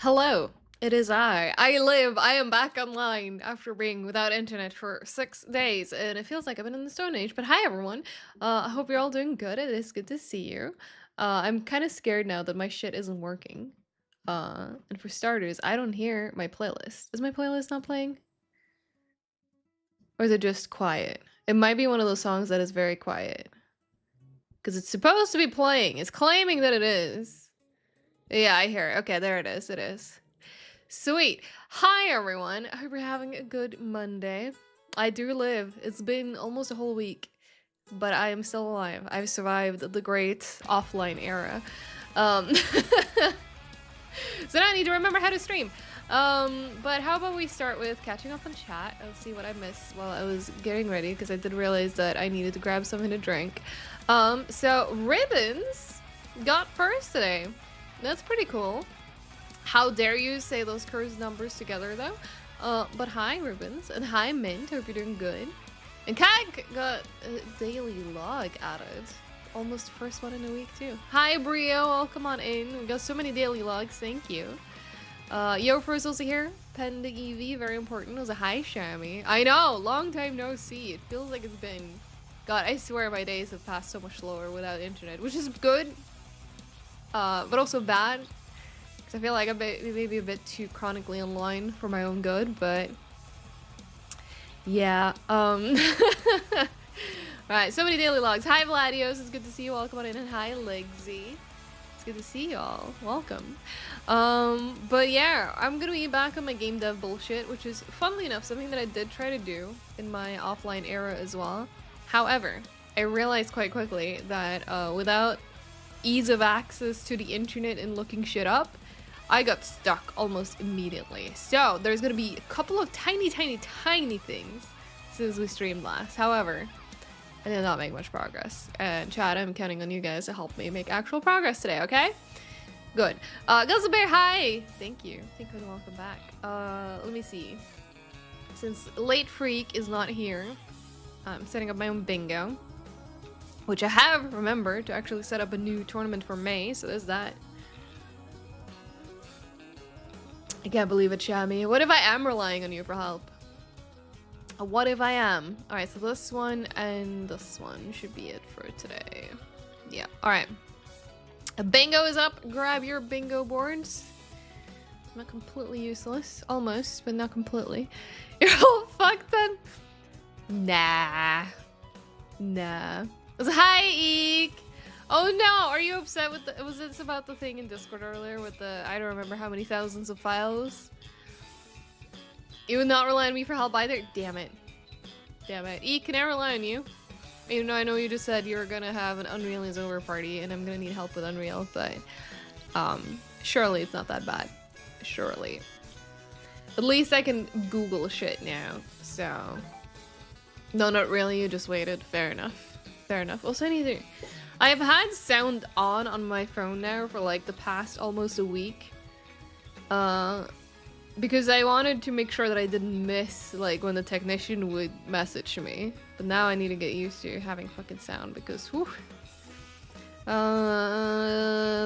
Hello, it is I. I am back online after being without internet for 6 days, and it feels like I've been in the Stone Age. But hi, everyone. I hope you're all doing good. It is good to see you. I'm kind of scared now that my shit isn't working. And for starters, I don't hear my playlist. Is my playlist not playing? Or is it just quiet? It might be one of those songs that is very quiet. Because it's supposed to be playing. It's claiming that it is. Yeah, I hear it. Okay, there it is. It is. Sweet. Hi, everyone. I hope you're having a good Monday. I do live. It's been almost a whole week, but I am still alive. I've survived the great offline era. Um, so now I need to remember how to stream. But how about we start with catching up on chat? I'll see what I missed while I was getting ready, because I did realize that I needed to grab something to drink. So Ribbons got first today. That's pretty cool. How dare you say those cursed numbers together, though? But hi, Ribbons, and hi, Mint. Hope you're doing good. And Kag got a daily log added. Almost the first one in a week, too. Hi, Boreal. Welcome on in. We got so many daily logs. Thank you. Yofer's also here. Penda EV, very important. It was a hi, Shammy. I know, long time no see. It feels like it's been... God, I swear my days have passed so much slower without internet, which is good, but also bad. I feel like I'm maybe a bit too chronically online for my own good, but yeah. Alright, so many daily logs. Hi, Vladios. It's good to see you all. Come on in. And hi, Legsy. It's good to see y'all. Welcome. But yeah, I'm gonna be back on my game dev bullshit, which is, funnily enough, something that I did try to do in my offline era as well. However, I realized quite quickly that without ease of access to the internet and looking shit up, I got stuck almost immediately. So there's gonna be a couple of tiny things since we streamed last. However, I did not make much progress. And chat, I'm counting on you guys to help me make actual progress today, okay? Good. Guzzle Bear, hi! Thank you. Thank you and welcome back. Let me see. Since Late Freak is not here, I'm setting up my own bingo. Which I have remembered to actually set up a new tournament for May, so there's that. I can't believe it, Shammy. What if I am relying on you for help? What if I am? Alright, so this one and this one should be it for today. Yeah, alright. A bingo is up. Grab your bingo boards. Not completely useless. Almost, but not completely. You're all fucked then? Nah. Nah. Hi, Eek! Oh no, are you upset with the- was this about the thing in Discord earlier with the- I don't remember how many thousands of files? You would not rely on me for help either? Damn it. Damn it. Eek, can I rely on you? Even though I know you just said you were gonna have an Unreal is over party and I'm gonna need help with Unreal, but surely it's not that bad. Surely. At least I can Google shit now, so... No, not really, you just waited. Fair enough. Fair enough. Also, I need to... I've had sound on my phone now for like the past almost a week. Because I wanted to make sure that I didn't miss like when the technician would message me. But now I need to get used to having fucking sound because whew.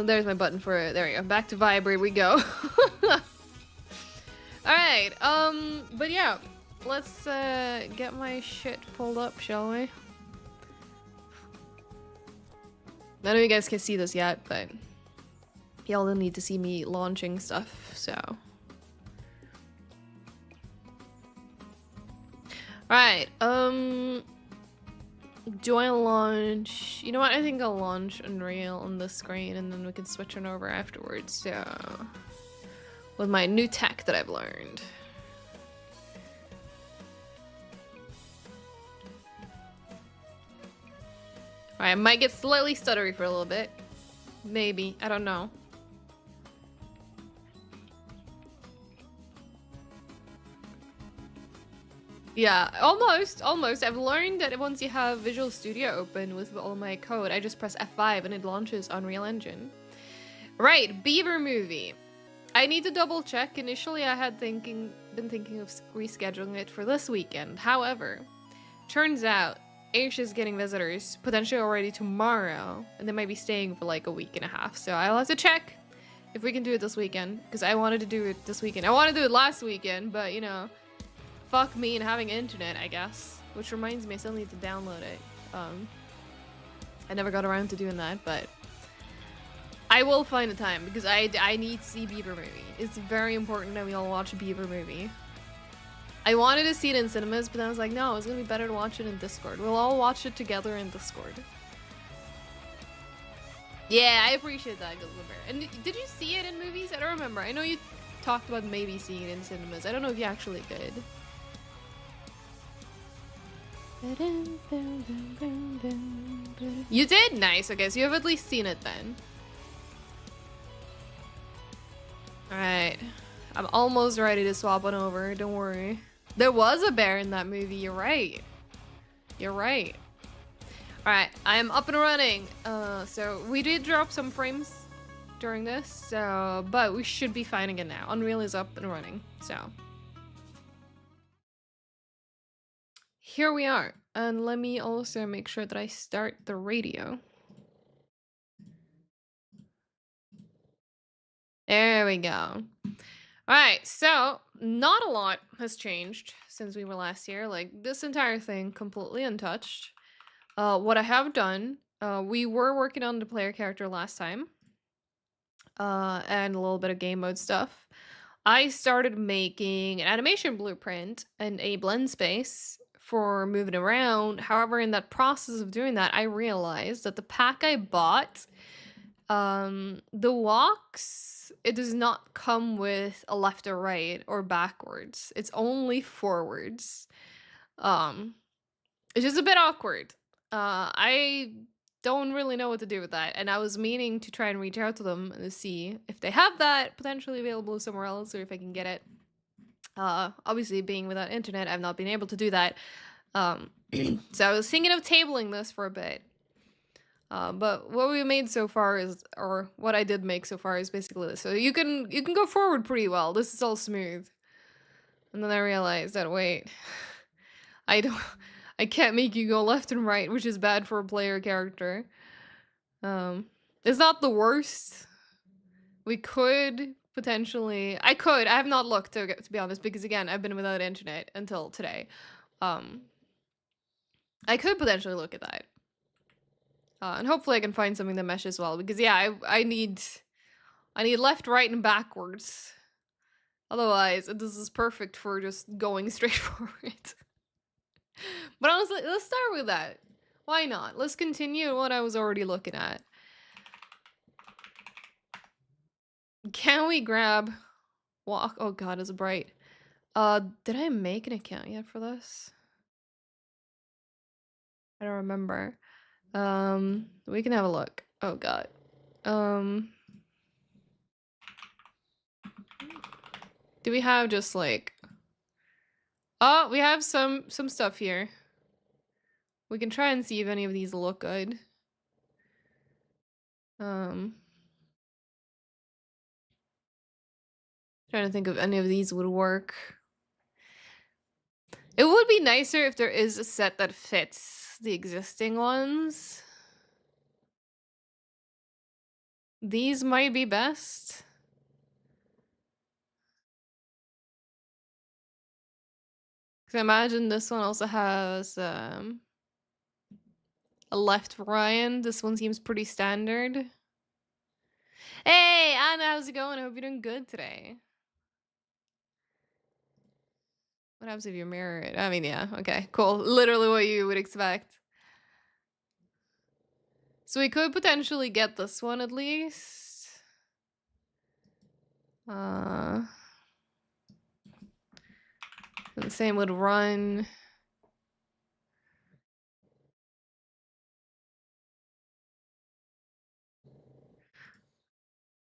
There's my button for it. There we go. Back to vibrate we go. Alright, but yeah. Let's get my shit pulled up, shall we? I know you guys can't see this yet, but y'all don't need to see me launching stuff, so. Alright, do I launch? You know what, I think I'll launch Unreal on this screen and then we can switch on over afterwards, so. With my new tech that I've learned. Alright, I might get slightly stuttery for a little bit. Maybe. I don't know. Yeah, almost. I've learned that once you have Visual Studio open with all my code, I just press F5 and it launches Unreal Engine. Right, Beaver movie. I need to double check. Initially, I had been thinking of rescheduling it for this weekend. However, turns out Asia's getting visitors, potentially already tomorrow, and they might be staying for like a week and a half, so I'll have to check. If we can do it this weekend, because I wanted to do it this weekend. I wanted to do it last weekend, but you know, fuck me and having internet, I guess. Which reminds me, I still need to download it. I never got around to doing that, but I will find the time because I need to see Beaver movie. It's very important that we all watch a Beaver movie. I wanted to see it in cinemas, but then I was like, no, it's gonna be better to watch it in Discord. We'll all watch it together in Discord. Yeah, I appreciate that, Bear. And did you see it in movies? I don't remember. I know you talked about maybe seeing it in cinemas. I don't know if you actually did. You did? Nice. Okay, so you have at least seen it then. Alright. I'm almost ready to swap on over. Don't worry. There was a bear in that movie. You're right. You're right. Alright, I am up and running. So we did drop some frames during this, so but we should be fine again now. Unreal is up and running, so. Here we are. And let me also make sure that I start the radio. There we go. Alright, so not a lot has changed since we were last here. Like, this entire thing completely untouched. What I have done, we were working on the player character last time. And a little bit of game mode stuff. I started making an animation blueprint and a blend space for moving around. However, in that process of doing that, I realized that the pack I bought, the walks, it does not come with a left or right or backwards. It's only forwards. It's just a bit awkward. I don't really know what to do with that, and I was meaning to try and reach out to them and see if they have that potentially available somewhere else or if I can get it. Obviously, being without internet, I've not been able to do that. So I was thinking of tabling this for a bit. But what we made so far is, or what I did make so far is basically this. So you can go forward pretty well. This is all smooth. And then I realized that, wait, I can't make you go left and right, which is bad for a player character. It's not the worst. We could potentially, I have not looked to be honest, because again, I've been without internet until today. I could potentially look at that. And hopefully I can find something that meshes well, because yeah, I need left, right, and backwards. Otherwise, this is perfect for just going straight forward. But honestly, let's start with that. Why not? Let's continue what I was already looking at. Can we grab walk? Oh god, it's bright. Did I make an account yet for this? I don't remember. We can have a look. Oh god. Do we have just like, oh, we have some stuff here. We can try and see if any of these look good. Trying to think if any of these would work. It would be nicer if there is a set that fits the existing ones. These might be best. Because I imagine this one also has a left Ryan. This one seems pretty standard. Hey, Anna, how's it going? I hope you're doing good today. What happens if you mirror it? I mean, yeah, okay, cool. Literally what you would expect. So we could potentially get this one at least. And the same would run.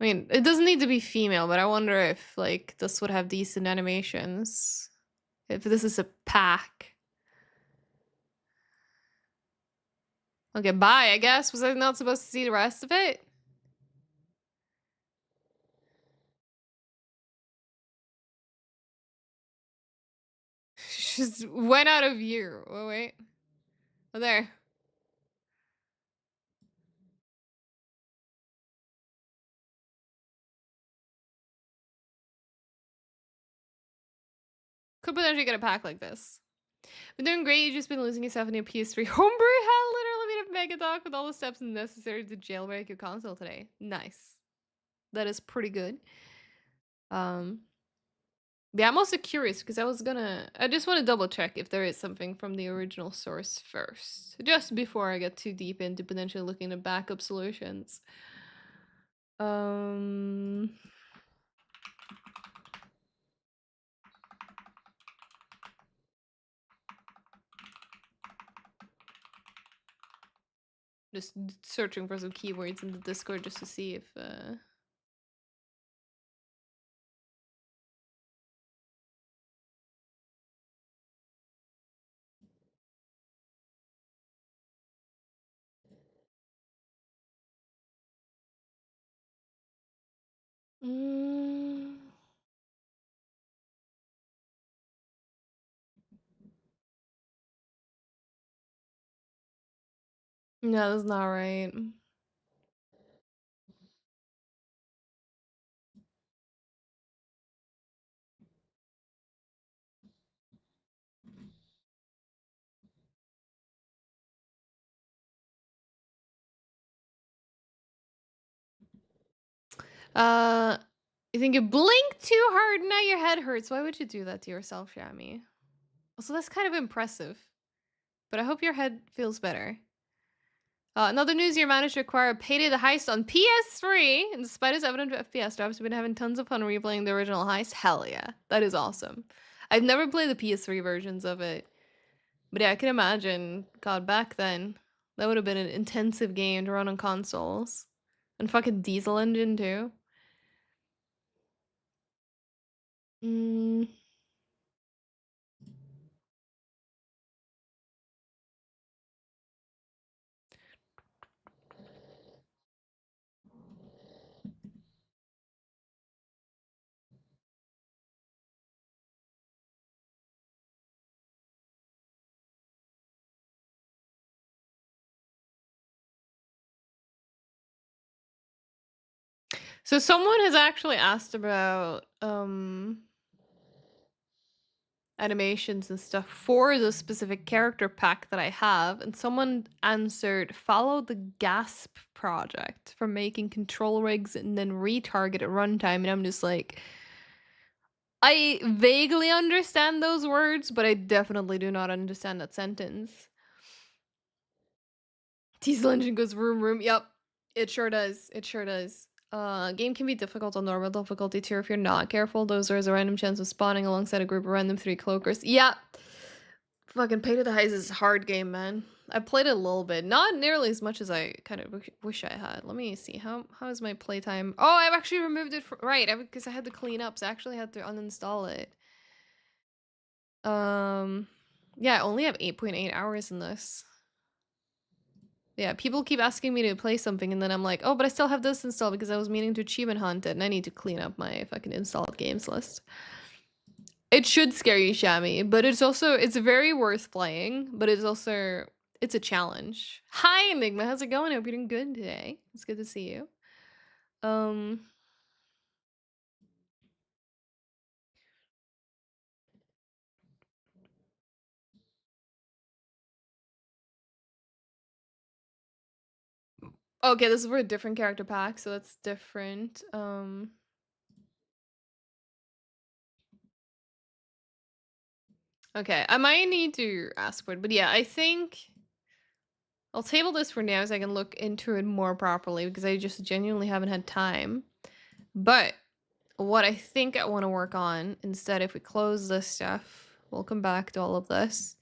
I mean, it doesn't need to be female, but I wonder if, like, this would have decent animations. If this is a pack. Okay, bye, I guess. Was I not supposed to see the rest of it? Just went out of view. Oh, wait. Oh, there. Could potentially get a pack like this. Been doing great. You've just been losing yourself in your PS3 homebrew. Hell, literally made a mega doc with all the steps necessary to jailbreak your console today. Nice. That is pretty good. Yeah, I'm also curious because I just want to double check if there is something from the original source first, just before I get too deep into potentially looking at backup solutions. Just searching for some keywords in the Discord just to see if no, that's not right. You think you blink too hard, now your head hurts. Why would you do that to yourself, Shammy? Also, that's kind of impressive. But I hope your head feels better. Another news, you managed to acquire Payday the Heist on PS3. And despite its evident FPS drops, we've been having tons of fun replaying the original heist. Hell yeah. That is awesome. I've never played the PS3 versions of it. But yeah, I can imagine, God, back then, that would have been an intensive game to run on consoles. And fucking Diesel Engine, too. So someone has actually asked about animations and stuff for the specific character pack that I have, and someone answered, follow the GASP project for making control rigs and then retarget at runtime. And I'm just like, I vaguely understand those words, but I definitely do not understand that sentence. Diesel engine goes room room. Yep, it sure does. It sure does. Game can be difficult on normal difficulty too if you're not careful. Those are a random chance of spawning alongside a group of random 3 cloakers. Yeah. Fucking Pay to the Heist is a hard game, man. I played it a little bit. Not nearly as much as I kind of wish I had. Let me see. How is my playtime? Oh, I've actually removed it from... Right, because I had to clean up, so I actually had to uninstall it. Yeah, I only have 8.8 hours in this. Yeah, people keep asking me to play something, and then I'm like, oh, but I still have this installed because I was meaning to achievement hunt it, and I need to clean up my fucking installed games list. It should scare you, Shammy, but it's very worth playing, but it's a challenge. Hi, Enigma, how's it going? I hope you're doing good today. It's good to see you. Okay, this is for a different character pack, so that's different. Okay, I might need to ask for it, but yeah, I think I'll table this for now so I can look into it more properly because I just genuinely haven't had time. But what I think I want to work on instead, if we close this stuff, we'll come back to all of this.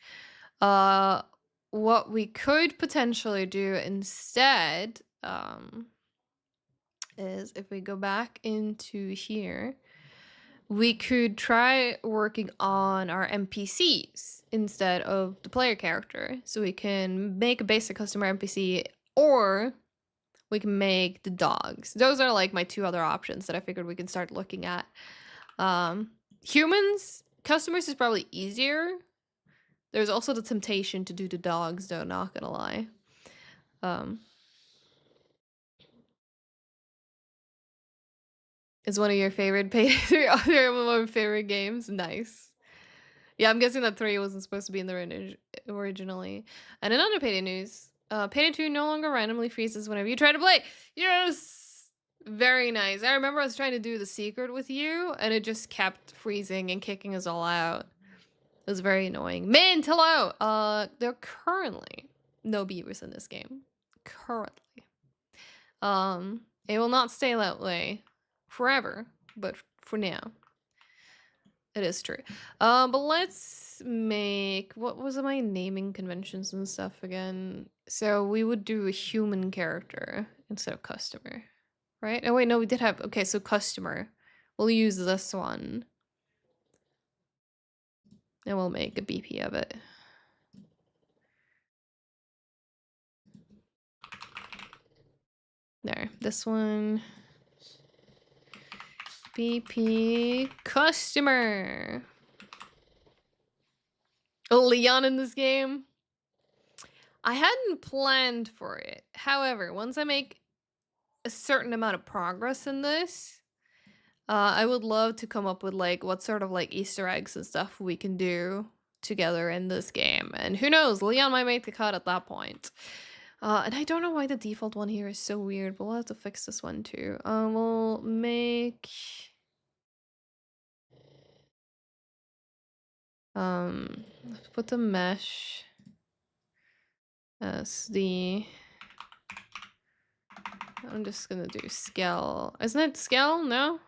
What we could potentially do instead is if we go back into here, we could try working on our NPCs instead of the player character. So we can make a basic customer NPC, or we can make the dogs. Those are like my 2 other options that I figured we can start looking at. Humans, customers is probably easier. There's also the temptation to do the dogs, though, not gonna lie. Is one of your favorite Payday 3 other one of my favorite games? Nice. Yeah, I'm guessing that 3 wasn't supposed to be in the originally. And in other Payday news, Payday 2 no longer randomly freezes whenever you try to play. Yes! Very nice. I remember I was trying to do the secret with you, and it just kept freezing and kicking us all out. It was very annoying. Mint, hello! There are currently no beavers in this game. Currently. It will not stay that way forever, but for now. It is true. But let's make, what was my naming conventions and stuff again? So we would do a human character instead of customer, right? Oh wait, no, we did have, okay, so customer. We'll use this one. And we'll make a BP of it. There, this one. BP customer. Oh, Leon in this game? I hadn't planned for it. However, once I make a certain amount of progress in this, I would love to come up with like what sort of like Easter eggs and stuff we can do together in this game. And who knows, Leon might make the cut at that point. And I don't know why the default one here is so weird, but we'll have to fix this one too. We'll make... let's put the mesh as the... I'm just gonna do scale. Isn't it scale? No?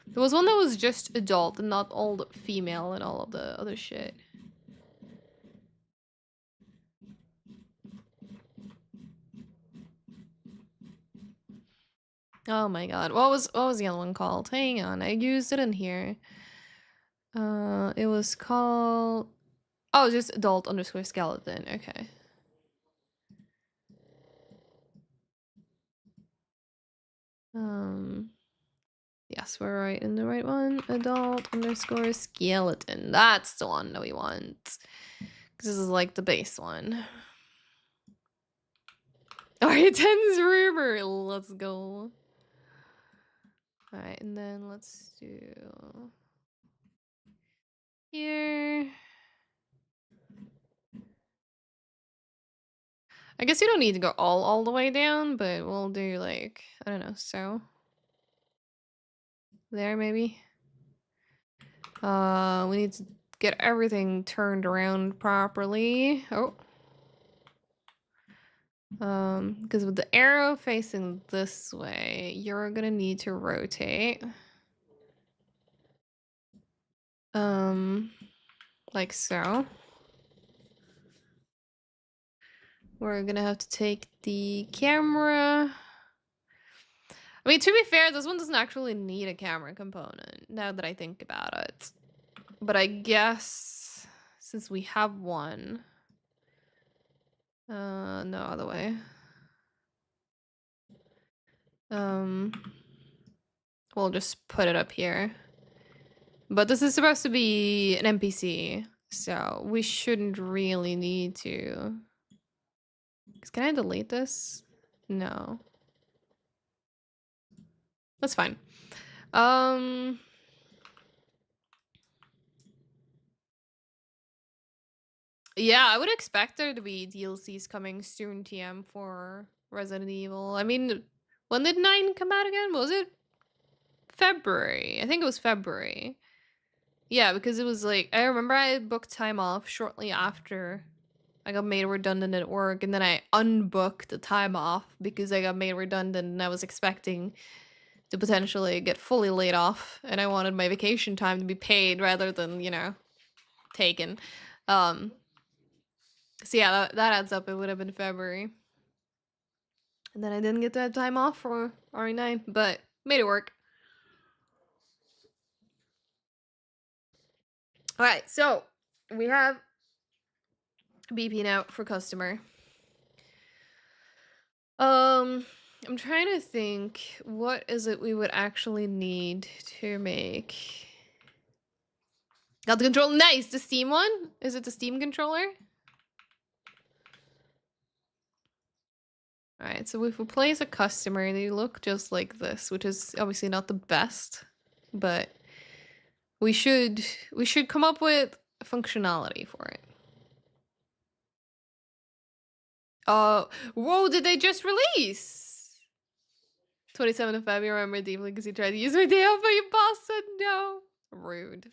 There was one that was just adult and not old female and all of the other shit. Oh my god. What was the other one called? Hang on, I used it in here. It was called... Oh, just adult underscore skeleton. Okay. Yes, we're right in the right one. Adult underscore skeleton. That's the one that we want. Because this is like the base one. Alright, 10's rumor. Let's go. Alright, and then let's do... here. I guess you don't need to go all the way down, but we'll do like, I don't know, so. There, maybe. We need to get everything turned around properly. Oh. Because with the arrow facing this way, you're gonna need to rotate. Like so. We're gonna have to take the camera. I mean, to be fair, this one doesn't actually need a camera component, now that I think about it. But I guess since we have one... no other way. We'll just put it up here. But this is supposed to be an NPC, so we shouldn't really need to. Can I delete this? No. That's fine. Yeah, I would expect there to be DLCs coming soon, TM, for Resident Evil. I mean, when did 9 come out again? Was it February? I think it was February. Yeah, because it was like, I remember I booked time off shortly after I got made redundant at work, and then I unbooked the time off because I got made redundant and I was expecting to potentially get fully laid off, and I wanted my vacation time to be paid rather than, you know, taken. So yeah, that adds up. It would have been February. And then I didn't get to have time off for RE9, but made it work. Alright, so we have BP out for customer. I'm trying to think, what is it we would actually need to make? Got the controller. Nice! The Steam one? Is it the Steam controller? Alright, so if we play as a customer, they look just like this, which is obviously not the best, but We should come up with functionality for it. Whoa, did they just release? 27th of February, I remember deeply because he tried to use my day off, but your boss said no. Rude.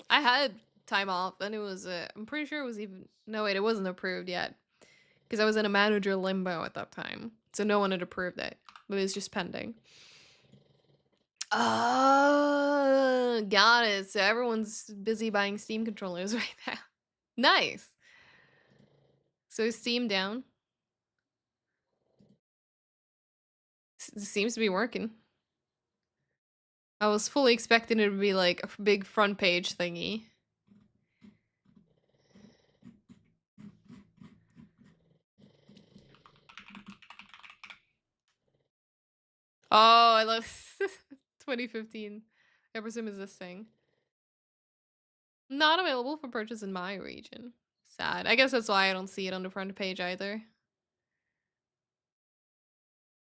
I had time off, and it was, I'm pretty sure it was even, no wait, it wasn't approved yet. Because I was in a manager limbo at that time. So no one had approved it. But it was just pending. Got it. So everyone's busy buying Steam controllers right now. Nice. So is Steam down? Seems to be working. I was fully expecting it to be like a big front page thingy. Oh, I love 2015. I presume is this thing. Not available for purchase in my region. Sad. I guess that's why I don't see it on the front page either.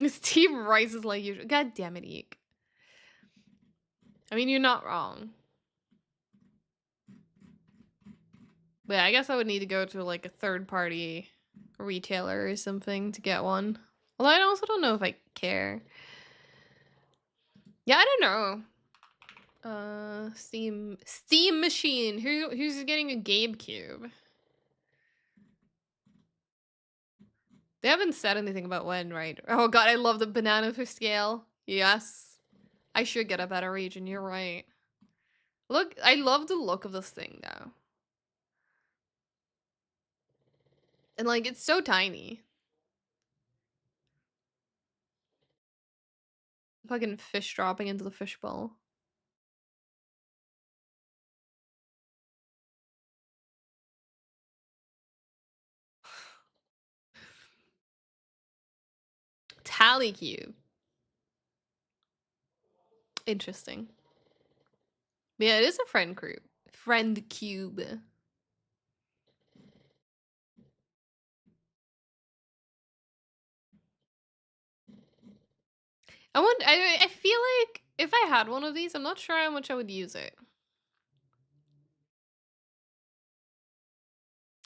Steve rises like usual. God damn it, Eek. I mean, you're not wrong. But yeah, I guess I would need to go to like a third-party retailer or something to get one. Although I also don't know if I care. Yeah, I don't know. Steam machine. Who's getting a GameCube? They haven't said anything about when, right? Oh god, I love the banana for scale. Yes. I should get a better region, you're right. Look, I love the look of this thing though. And like, it's so tiny. Fucking fish dropping into the fishbowl. Tally cube. Interesting. But yeah, it is a friend group. Friend cube. I feel like if I had one of these, I'm not sure how much I would use it.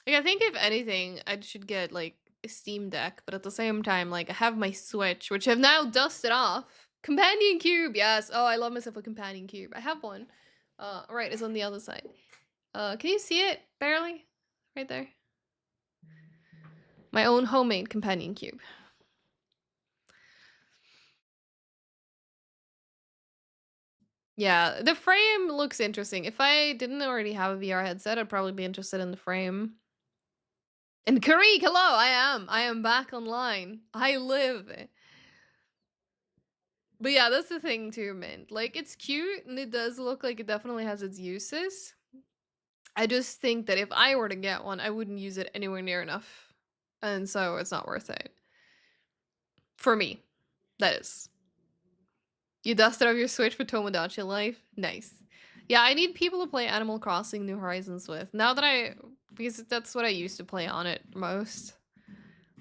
Like, I think if anything, I should get like a Steam Deck, but at the same time, like I have my Switch, which I've now dusted off. Companion cube, yes. Oh, I love myself a companion cube. I have one. Right, it's on the other side. Can you see it? Barely? Right there. My own homemade companion cube. Yeah, the frame looks interesting. If I didn't already have a VR headset, I'd probably be interested in the frame. And Karik, hello, I am back online. I live. But yeah, that's the thing too, Mint. Like, it's cute, and it does look like it definitely has its uses. I just think that if I were to get one, I wouldn't use it anywhere near enough. And so it's not worth it. For me, that is. You dusted off your Switch for Tomodachi Life? Nice. Yeah, I need people to play Animal Crossing New Horizons with. Now that because that's what I used to play on it most.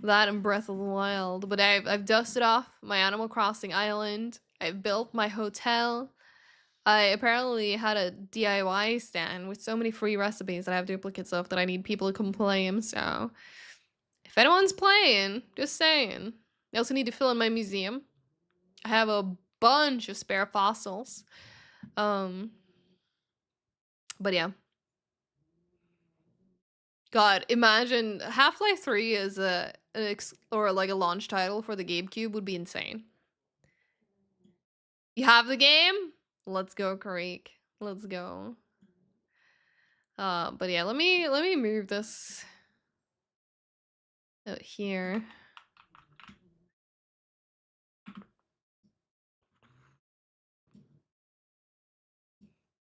That and Breath of the Wild. But I've dusted off my Animal Crossing island. I've built my hotel. I apparently had a DIY stand with so many free recipes that I have duplicates of that I need people to come play them. So if anyone's playing, just saying. I also need to fill in my museum. I have a bunch of spare fossils. But yeah. God, imagine Half-Life 3 is or like a launch title for the GameCube would be insane. You have the game? Let's go, Karik. Let's go. But yeah, let me move this out here.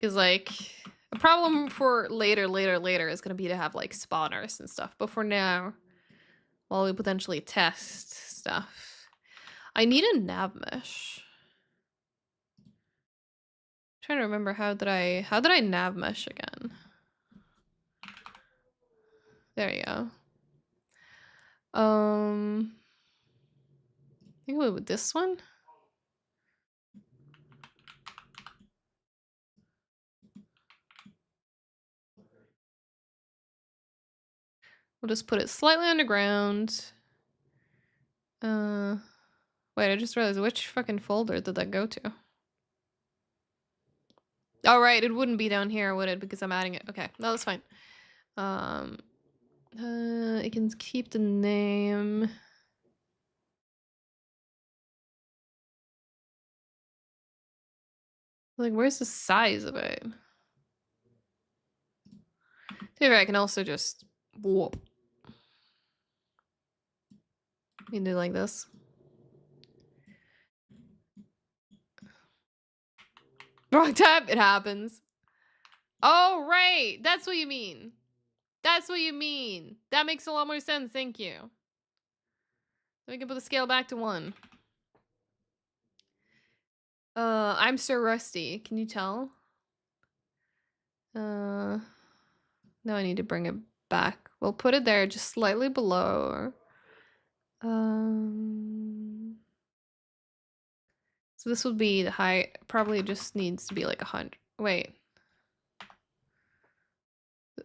Because like a problem for later is gonna be to have like spawners and stuff. But for now, while we potentially test stuff, I need a nav mesh. I'm trying to remember how did I nav mesh again? There you go. I think we went with this one. We'll just put it slightly underground. Wait, I just realized which fucking folder did that go to? Oh, right, it wouldn't be down here, would it? Because I'm adding it. Okay, no, that's fine. It can keep the name. Like, where's the size of it? Maybe I can also just whoop. You can do like this. Wrong tab. It happens. Oh, right. That's what you mean. That's what you mean. That makes a lot more sense. Thank you. So we can put the scale back to 1. I'm so rusty. Can you tell? Now I need to bring it back. We'll put it there just slightly below. So this would be the height. Probably just needs to be like 100. Wait.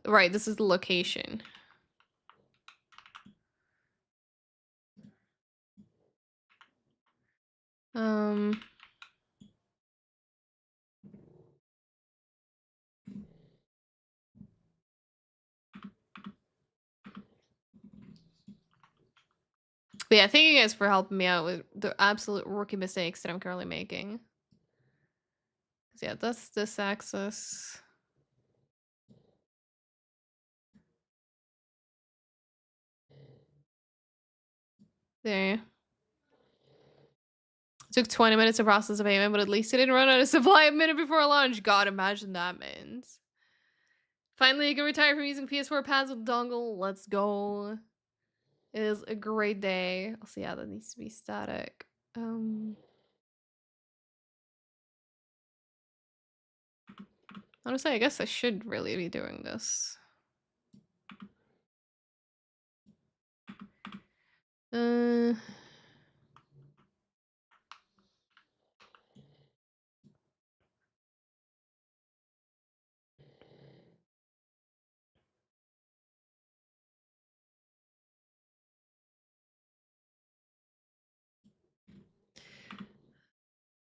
Right, this is the location. But yeah, thank you guys for helping me out with the absolute rookie mistakes that I'm currently making. Yeah, that's this axis. There. Took 20 minutes to process the payment, but at least it didn't run out of supply a minute before launch. God, imagine that means. Finally, you can retire from using PS4 pads with dongle. Let's go. It is a great day. Also, yeah, that needs to be static. Honestly, I guess I should really be doing this.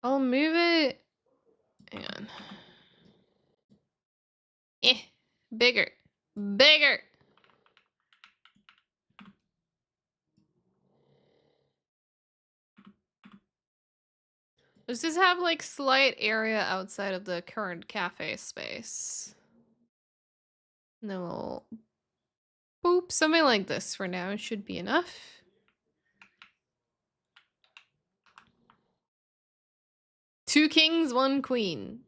I'll move it. Hang on. Bigger. Bigger. Does this have like slight area outside of the current cafe space? And then we'll boop, something like this for now. It should be enough. Two kings, one queen.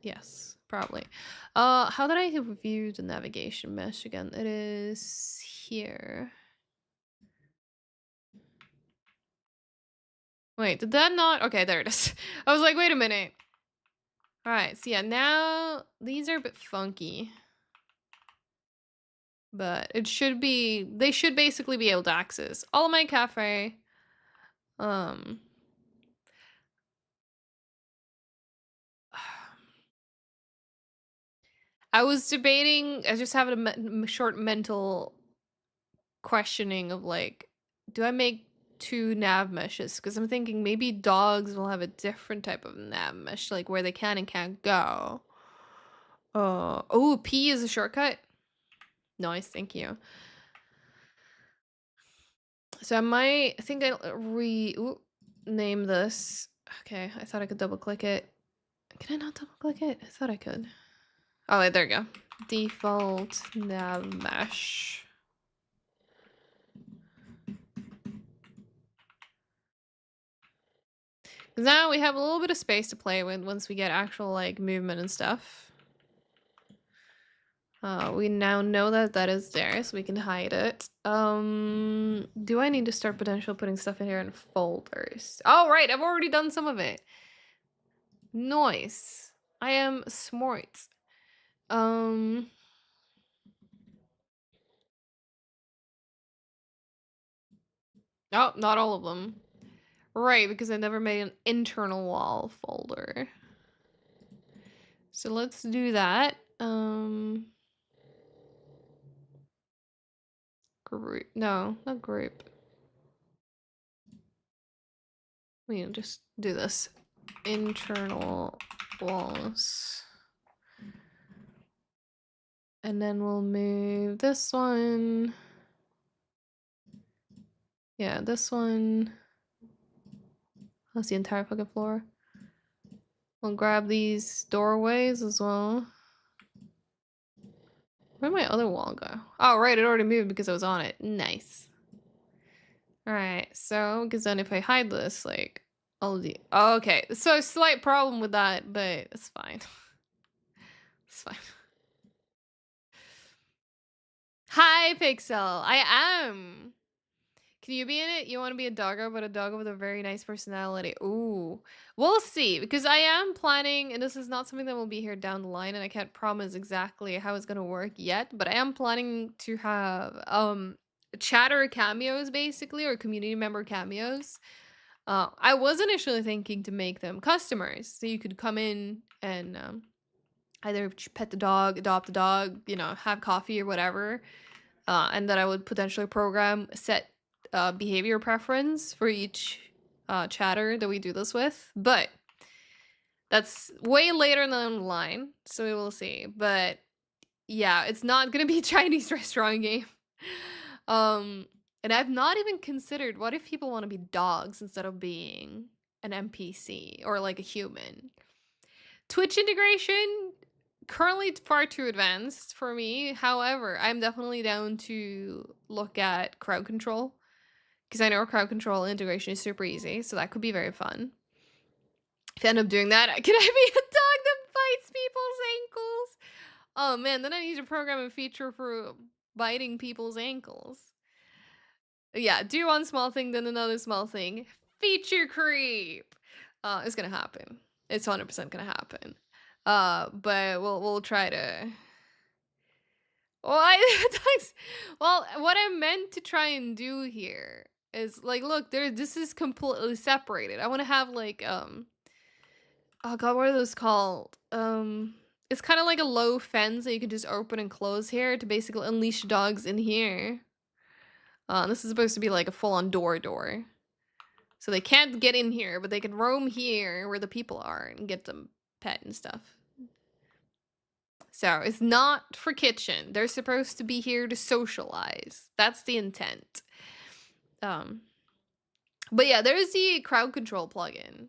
Yes, probably. How did I view the navigation mesh again? It is here. Wait, did that not? Okay, there it is. I was like, wait a minute. All right, so yeah, now these are a bit funky. But it should be, they should basically be able to access all of my cafe. I was debating, I just have a short mental questioning of like, do I make 2 nav meshes? Because I'm thinking maybe dogs will have a different type of nav mesh, like where they can and can't go. Oh, P is a shortcut. Nice, thank you. So I think I'll name this. Okay, I thought I could double click it. Can I not double click it? I thought I could. Oh, wait, there you go. Default nav mesh. Now we have a little bit of space to play with once we get actual like movement and stuff. We now know that that is there, so we can hide it. Do I need to start potential putting stuff in here in folders? Oh, right, I've already done some of it. Nice. I am smart. Oh, not all of them. Right, because I never made an internal wall folder. So let's do that. group. No, not group. We can just do this. Internal walls. And then we'll move this one. Yeah, this one. That's the entire fucking floor. We'll grab these doorways as well. Where'd my other wall go? Oh, right, it already moved because I was on it. Nice. Alright, so, because then if I hide this, like, all the... Oh, okay, so slight problem with that, but it's fine. It's fine. Hi, Pixel. I am. Can you be in it? You want to be a doggo, but a doggo with a very nice personality. Ooh. We'll see, because I am planning, and this is not something that will be here down the line, and I can't promise exactly how it's going to work yet, but I am planning to have chatter cameos, basically, or community member cameos. I was initially thinking to make them customers, so you could come in and either pet the dog, adopt the dog, you know, have coffee or whatever, and that I would potentially program set behavior preference for each chatter that we do this with. But that's way later down the line, so we will see. But yeah, it's not gonna be a Chinese restaurant game. And I've not even considered what if people want to be dogs instead of being an NPC or like a human. Twitch integration currently far too advanced for me. However, I'm definitely down to look at crowd control because I know crowd control integration is super easy, so that could be very fun. If I end up doing that, can I be a dog that bites people's ankles? Oh man, then I need to program a feature for biting people's ankles. Yeah, do one small thing, then another small thing. Feature creep. It's gonna happen. It's 100% gonna happen. But we'll try to. Well, well, what I meant to try and do here is like, look, this is completely separated. I want to have like oh god, what are those called? It's kind of like a low fence that you can just open and close here to basically unleash dogs in here. This is supposed to be like a full-on door. So they can't get in here, but they can roam here where the people are and get them pet and stuff. So it's not for kitchen. They're supposed to be here to socialize. That's the intent. But yeah, there's the crowd control plugin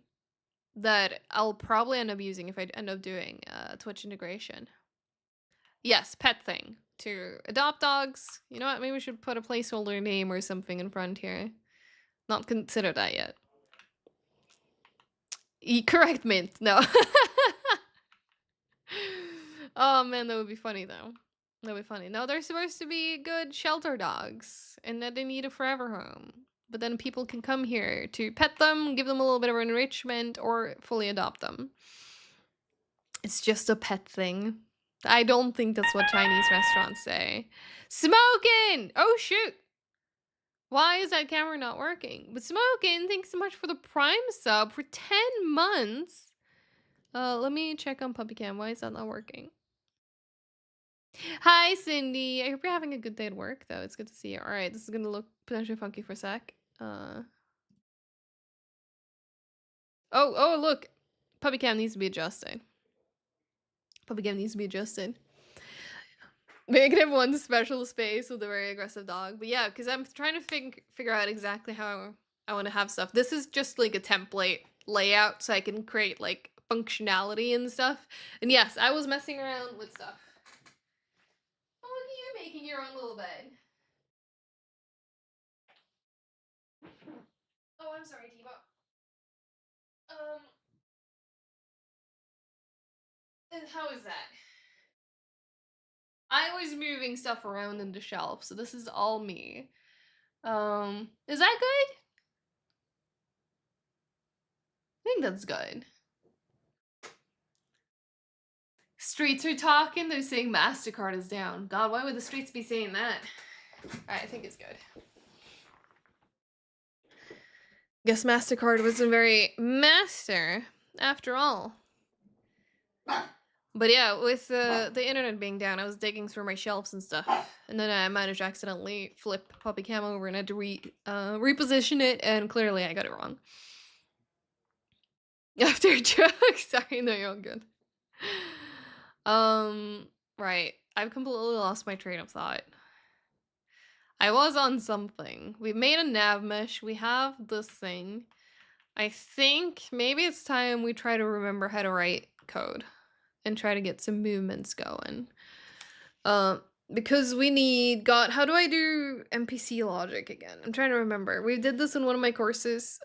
that I'll probably end up using if I end up doing Twitch integration. Yes, pet thing. To adopt dogs. You know what? Maybe we should put a placeholder name or something in front here. Not considered that yet. Correct, Mint. No. Oh man, that would be funny though. That would be funny. No, they're supposed to be good shelter dogs and that they need a forever home. But then people can come here to pet them, give them a little bit of enrichment, or fully adopt them. It's just a pet thing. I don't think that's what Chinese restaurants say. Smoking! Oh shoot! Why is that camera not working? But Smoking, thanks so much for the Prime sub for 10 months. Let me check on PuppyCam. Why is that not working? Hi, Cindy. I hope you're having a good day at work, though. It's good to see you. All right, this is gonna look potentially funky for a sec. Oh, look. PuppyCam needs to be adjusted. PuppyCam needs to be adjusted. Make it one special space with a very aggressive dog. But yeah, because I'm trying to figure out exactly how I want to have stuff. This is just like a template layout so I can create like functionality and stuff. And yes, I was messing around with stuff. Oh, look at you making your own little bed. Oh, I'm sorry, Tibo. And how is that? I was moving stuff around in the shelf, so this is all me. Is that good? I think that's good. Streets are talking, they're saying MasterCard is down. God, why would the streets be saying that? Alright, I think it's good. Guess MasterCard wasn't very master, after all. But yeah, with the internet being down, I was digging through my shelves and stuff, and then I managed to accidentally flip Puppy Cam over, and I had to reposition it, and clearly I got it wrong. After a joke, sorry, no, you're all good. Right, I've completely lost my train of thought. I was on something. We made a nav mesh. We have this thing. I think maybe it's time we try to remember how to write code and try to get some movements going. Because we need, God, how do I do MPC logic again? I'm trying to remember. We did this in one of my courses.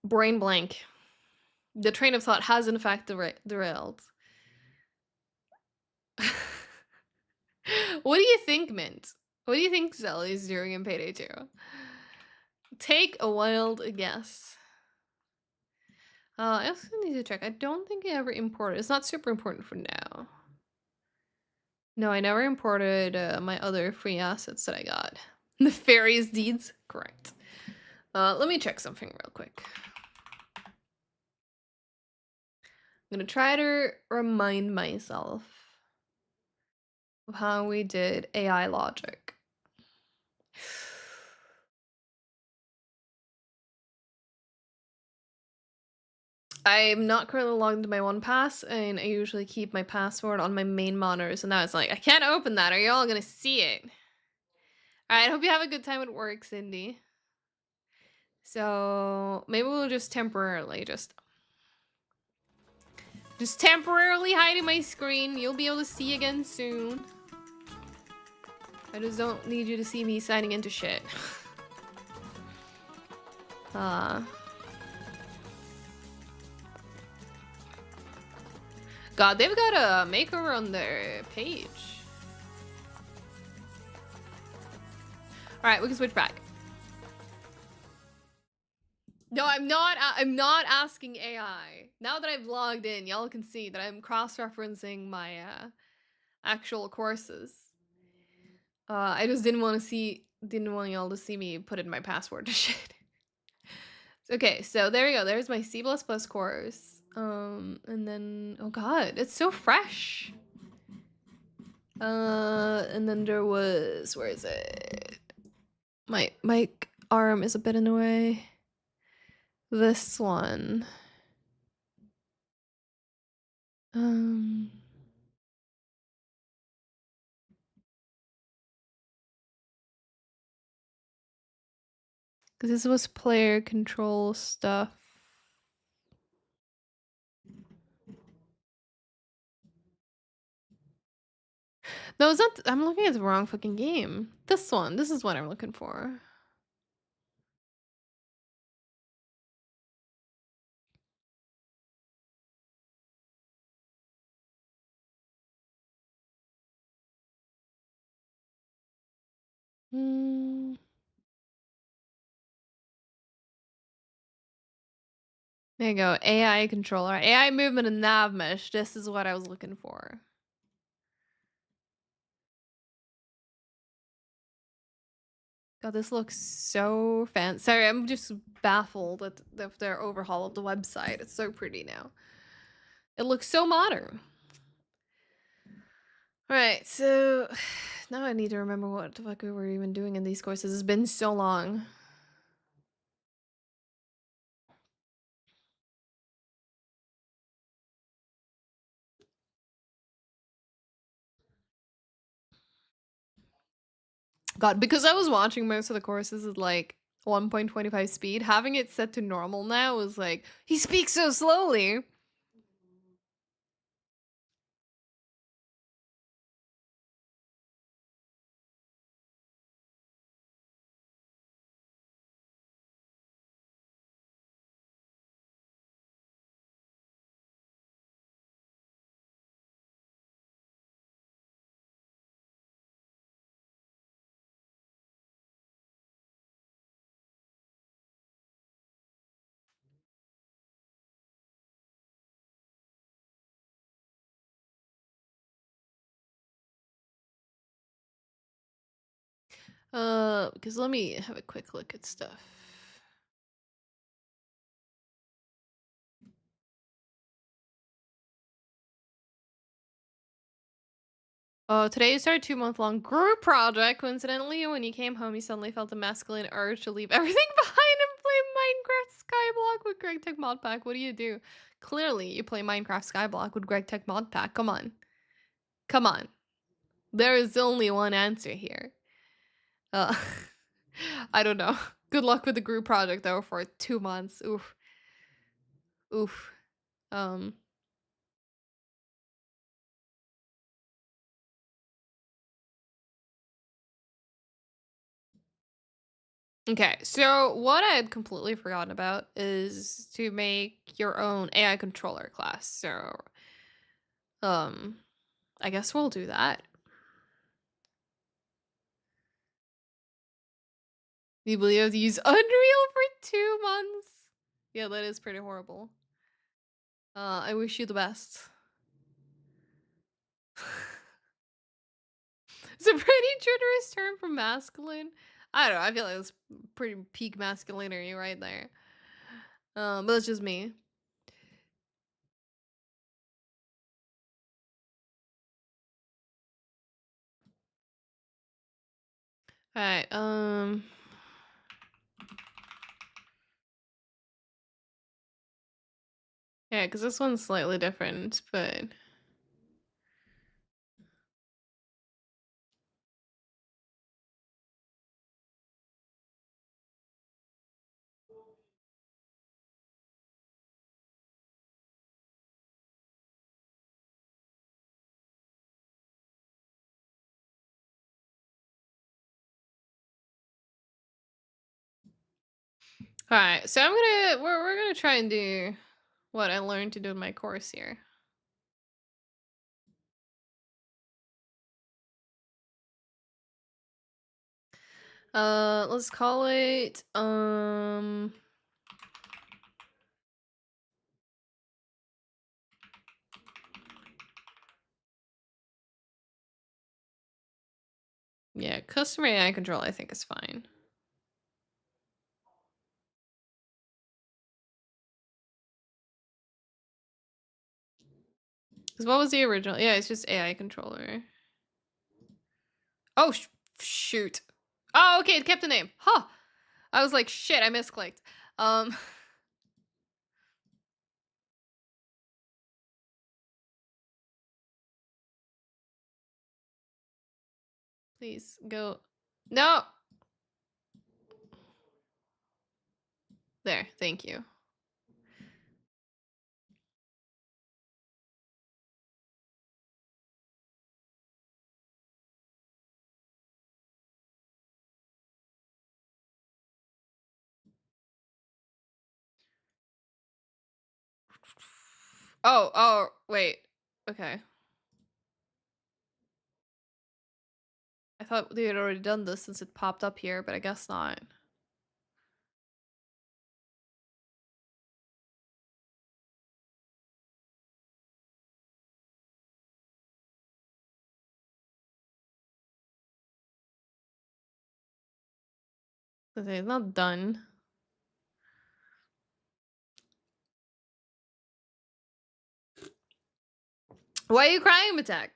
Brain blank. The train of thought has in fact derailed. What do you think, Mint? What do you think Zelly's doing in Payday 2? Take a wild guess. I also need to check. I don't think I ever imported. It's not super important for now. No, I never imported my other free assets that I got. Nefarious deeds? Correct. Let me check something real quick. I'm gonna try to remind myself of how we did AI logic. I'm not currently logged into my OnePass, and I usually keep my password on my main monitor, so now it's like, I can't open that. Are you all gonna see it? Alright, hope you have a good time at work, Cindy. So, maybe we'll just temporarily just temporarily hiding my screen. You'll be able to see again soon. I just don't need you to see me signing into shit. God, they've got a makeover on their page. Alright, we can switch back. No, I'm not asking AI. Now that I've logged in, y'all can see that I'm cross-referencing my actual courses. I just didn't want y'all to see me put in my password to shit. Okay, so there we go. There's my C++ course. And then, oh god, it's so fresh. And then there was, where is it? My mic arm is a bit in the way. This one. Because this was player control stuff. No, it's not. I'm looking at the wrong fucking game. This one. This is what I'm looking for. There you go. AI controller. AI movement and nav mesh. This is what I was looking for. God, this looks so fancy. Sorry, I'm just baffled at their overhaul of the website. It's so pretty now. It looks so modern. Alright, so now I need to remember what the fuck we were even doing in these courses. It's been so long. God, because I was watching most of the courses at like 1.25 speed, having it set to normal now was like, he speaks so slowly. Because let me have a quick look at stuff. Oh, today you started a 2-month-long group project. Coincidentally, when you came home, you suddenly felt a masculine urge to leave everything behind and play Minecraft Skyblock with Greg Tech Mod Pack. What do you do? Clearly, you play Minecraft Skyblock with Greg Tech Mod Pack. Come on. Come on. There is only one answer here. Uh, I don't know. Good luck with the group project, though, for 2 months. Oof. Oof. Um... Okay, so what I had completely forgotten about is to make your own AI controller class. So, um, I guess we'll do that. You believe you have to use Unreal for 2 months? Yeah, that is pretty horrible. I wish you the best. It's a pretty traitorous term for masculine. I don't know. I feel like it's pretty peak masculinity right there. But it's just me. All right. Yeah, because this one's slightly different, but all right. So we're gonna try and do what I learned to do in my course here. Let's call it yeah, customer AI control I think is fine. Because what was the original? Yeah, it's just AI controller. Oh shoot. Oh, okay, it kept the name. Huh. I was like, shit, I misclicked. Um please go. No. There, thank you. Oh, wait. Okay. I thought they had already done this since it popped up here, but I guess not. Okay, it's not done. Why are you crying, Matek?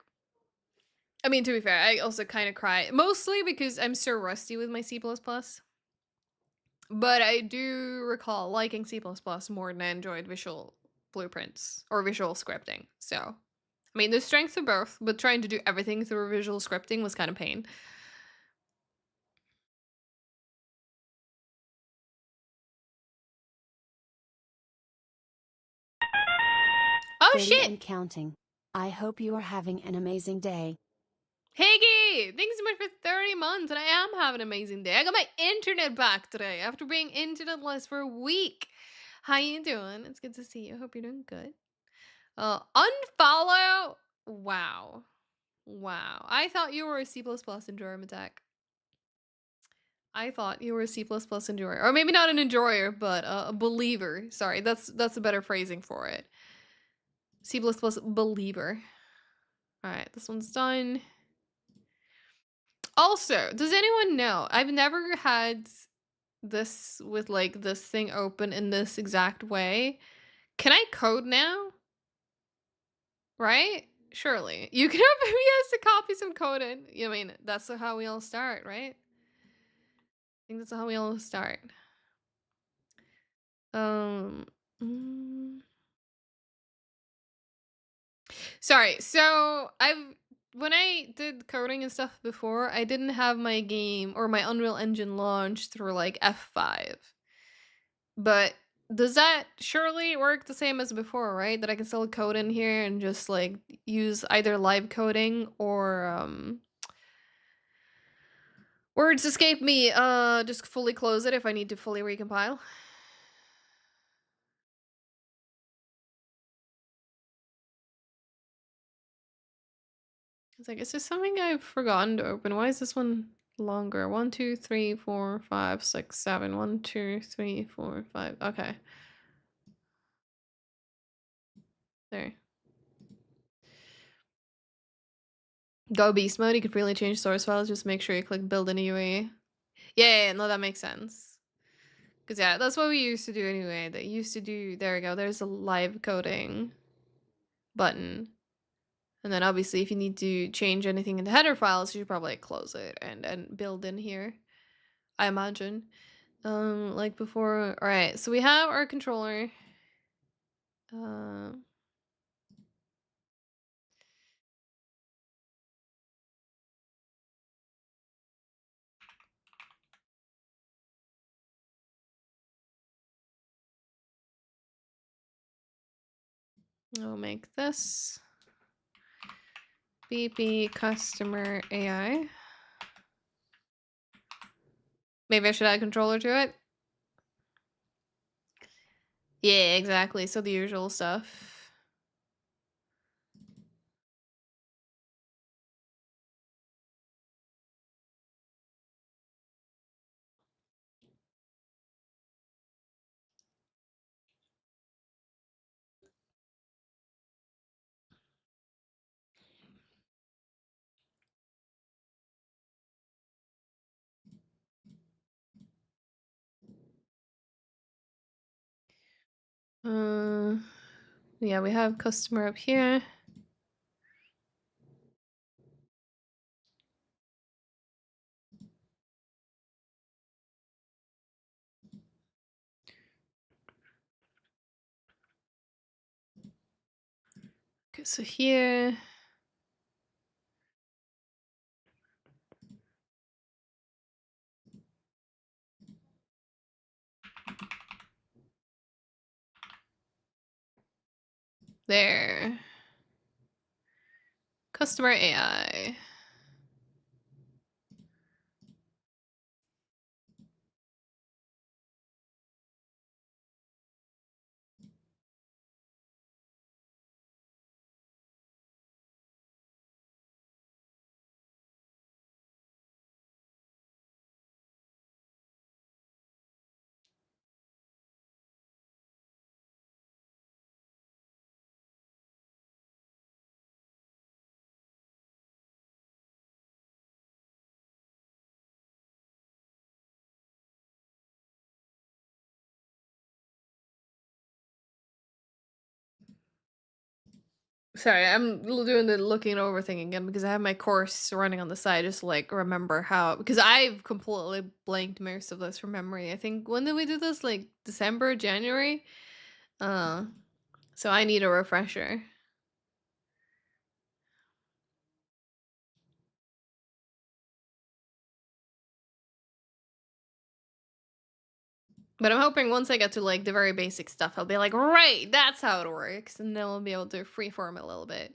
I mean, to be fair, I also kind of cry. Mostly because I'm so rusty with my C++. But I do recall liking C++ more than I enjoyed visual blueprints or visual scripting. So, I mean, there's strengths of both, but trying to do everything through visual scripting was kind of pain. Oh, 30 shit! and counting. I hope you are having an amazing day. Higgy! Thanks so much for 30 months, and I am having an amazing day. I got my internet back today after being internetless for a week. How you doing? It's good to see you. Hope you're doing good. Unfollow? Wow. Wow. I thought you were a C++ enjoyer, Matek. I thought you were a C++ enjoyer. Or maybe not an enjoyer, but a believer. Sorry, that's a better phrasing for it. C++ believer. Alright, this one's done. Also, does anyone know? I've never had this with like this thing open in this exact way. Can I code now? Right? Surely. You can open VS to copy some code in. I mean, that's how we all start, right? I think that's how we all start. Um, mm, sorry. So when I did coding and stuff before, I didn't have my game or my Unreal Engine launched through like F5. But does that surely work the same as before, right? That I can still code in here and just like use either live coding or words escape me, just fully close it if I need to fully recompile. It's like, is there something I've forgotten to open? Why is this one longer? 1, 2, 3, 4, 5, 6, 7. 1, 2, 3, 4, 5. Okay. There. Go beast mode. You could freely change source files. Just make sure you click build in UAE. Yeah, no, that makes sense. Because, yeah, that's what we used to do anyway. They used to do, there we go. There's a live coding button. And then obviously if you need to change anything in the header files, you should probably close it and build in here, I imagine. Like before. All right, so we have our controller. Uh, I'll make this BP customer AI. Maybe I should add a controller to it. Yeah, exactly. So the usual stuff. Uh, yeah, we have customer up here. Okay, so here. There. Customer AI. Sorry, I'm doing the looking over thing again because I have my course running on the side just to, like, remember how, because I've completely blanked most of this from memory. I think when did we do this? Like December, January? Uh, so I need a refresher. But I'm hoping once I get to like the very basic stuff, I'll be like, right, that's how it works, and then we'll be able to freeform it a little bit.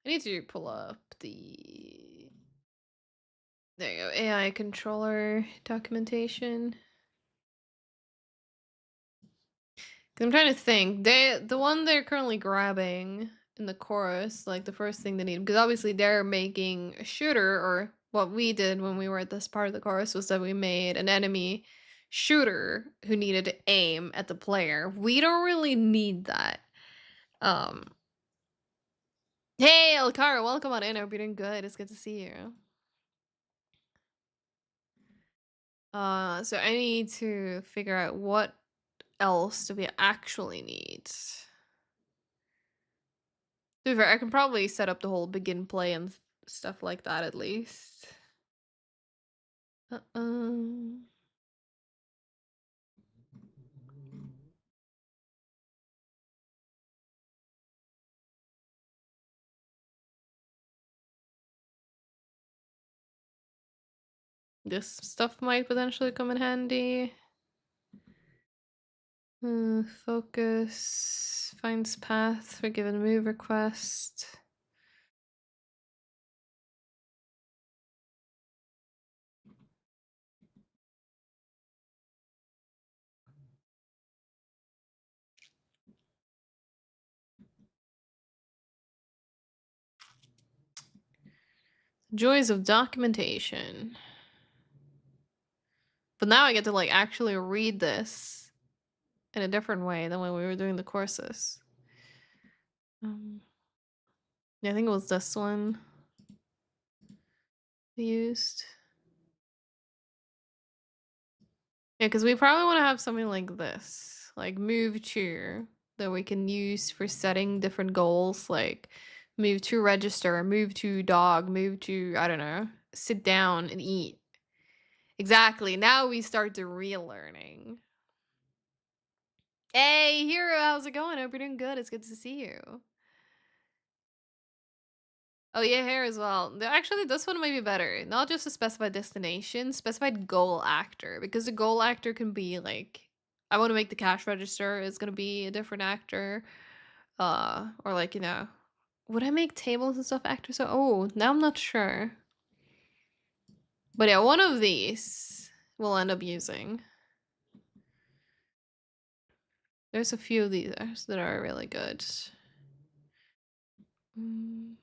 I need to pull up the There you go. AI controller documentation. 'Cause I'm trying to think. The one they're currently grabbing in the chorus, like the first thing they need, because obviously they're making a shooter, or what we did when we were at this part of the chorus was that we made an enemy shooter who needed to aim at the player. We don't really need that. Um Hey Elkara, welcome on in. I hope you're doing good. It's good to see you. So I need to figure out what else do we actually need. To be fair, I can probably set up the whole begin play and stuff like that at least. Uh-uh. This stuff might potentially come in handy. Focus. Finds path for given move request. Joys of documentation. But now I get to like actually read this in a different way than when we were doing the courses. Yeah, I think it was this one we used. Yeah, because we probably want to have something like this, like move to, that we can use for setting different goals, like move to register, move to dog, move to, I don't know, sit down and eat. Exactly. Now we start the real learning. Hey, Hero, how's it going? I hope you're doing good. It's good to see you. Oh yeah, here as well. Actually, this one might be better. Not just a specified destination, specified goal actor. Because the goal actor can be like, I want to make the cash register. It's gonna be a different actor. Or like, would I make tables and stuff actors? Oh, now I'm not sure. But yeah, one of these we'll end up using. There's a few of these that are really good. Mm.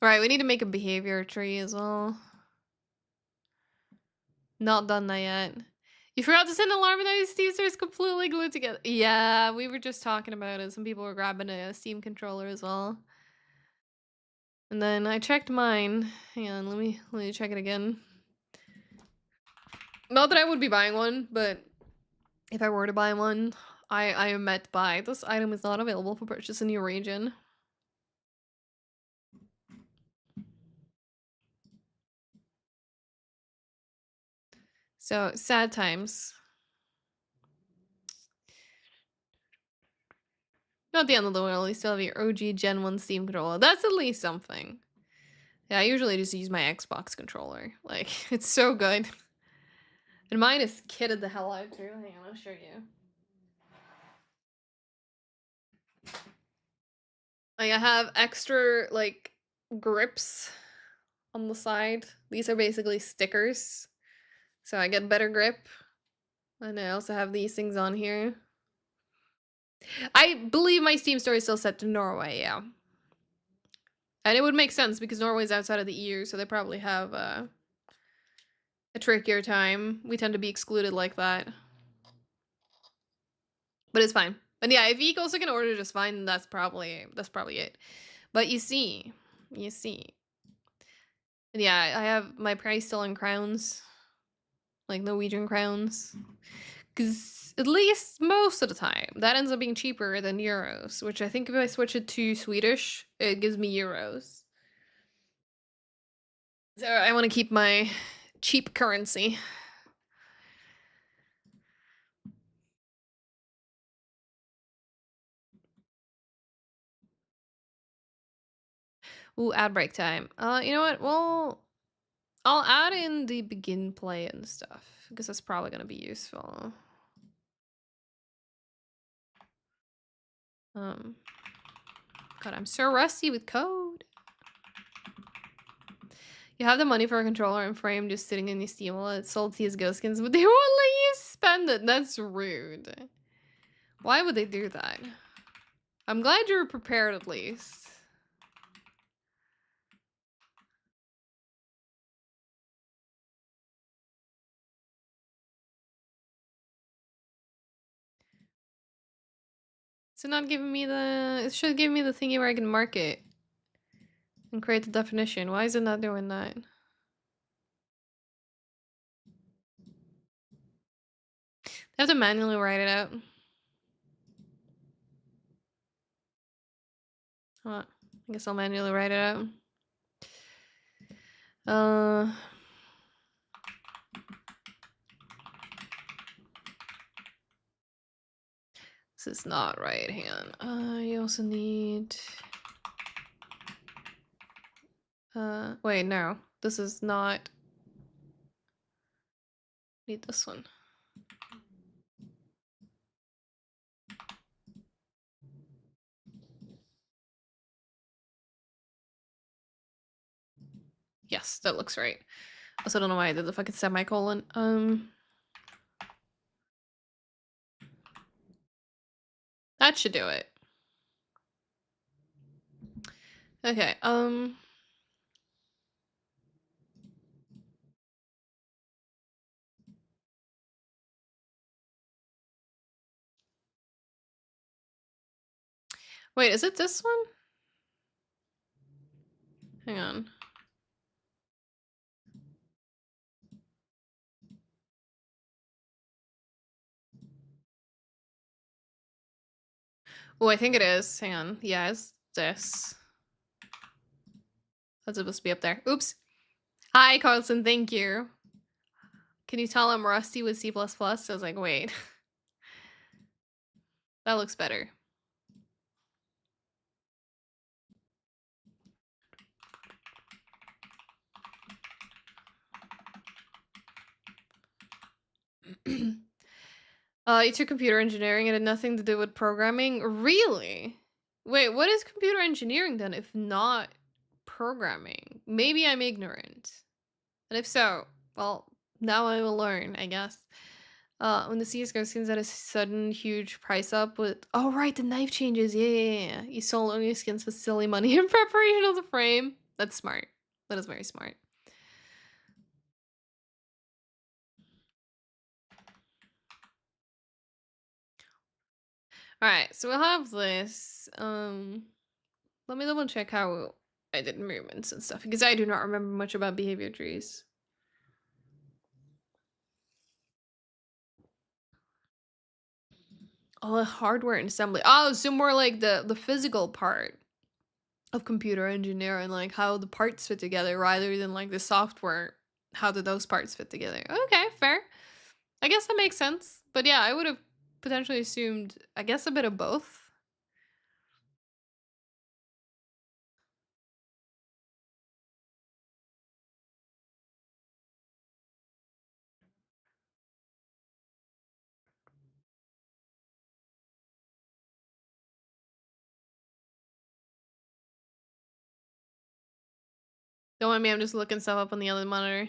All right, we need to make a behavior tree as well. Not done that yet. You forgot to send an alarm and now your Steam Store is completely glued together. Yeah, we were just talking about it. Some people were grabbing a Steam controller as well. And then I checked mine. Hang on, let me check it again. Not that I would be buying one, but if I were to buy one, I am met by this item is not available for purchase in your region. So sad times. Not the end of the world. You still have your OG Gen 1 Steam controller. That's at least something. Yeah, I usually just use my Xbox controller. Like, it's so good. And mine is kitted the hell out too. Hang on, I'll show you. Like, I have extra, like, grips on the side. These are basically stickers. So I get better grip. And I also have these things on here. I believe my Steam store is still set to Norway, yeah. And it would make sense because Norway's outside of the EU, so they probably have a trickier time. We tend to be excluded like that. But it's fine. But yeah, if you also can order just fine, that's probably it. But you see. And yeah, I have my price still in crowns. Like Norwegian crowns. Because at least most of the time, that ends up being cheaper than euros. Which I think if I switch it to Swedish, it gives me euros. So I want to keep my cheap currency. Ooh, ad break time. You know what? Well, I'll add in the begin play and stuff because that's probably gonna be useful. Um, God, I'm so rusty with code. You have the money for a controller and frame just sitting in your Steam wallet. Sold CSGO skins, but they won't let you spend it. That's rude. Why would they do that? I'm glad you were prepared at least. Is it not giving me the... It should give me the thingy where I can mark it. And create the definition. Why is it not doing that? I have to manually write it out. I guess I'll manually write it out. This is not right. Hang on. You also need... wait, no. This is not... Need this one. Yes, that looks right. Also, don't know why I did the fucking semicolon. That should do it. Okay, wait, is it this one? Hang on. Oh, I think it is. Hang on. Yeah, it's this. That's supposed to be up there. Oops. Hi, Carlson. Thank you. Can you tell I'm rusty with C++? I was like, wait. That looks better. You took computer engineering and had nothing to do with programming? Really? Wait, what is computer engineering then if not programming? Maybe I'm ignorant. And if so, well, now I will learn, I guess. When the CSGO skins had a sudden huge price up with... Oh, right, the knife changes. Yeah. You sold only skins for silly money in preparation of the frame. That's smart. That is very smart. Alright, so we'll have this. Let me double check how I did movements and stuff, because I do not remember much about behavior trees. Oh, hardware and assembly. Oh, so more like the physical part of computer engineering, like how the parts fit together rather than like the software. How do those parts fit together? Okay, fair. I guess that makes sense. But yeah, I would have potentially assumed, I guess, a bit of both. Don't mind me, I'm just looking stuff up on the other monitor.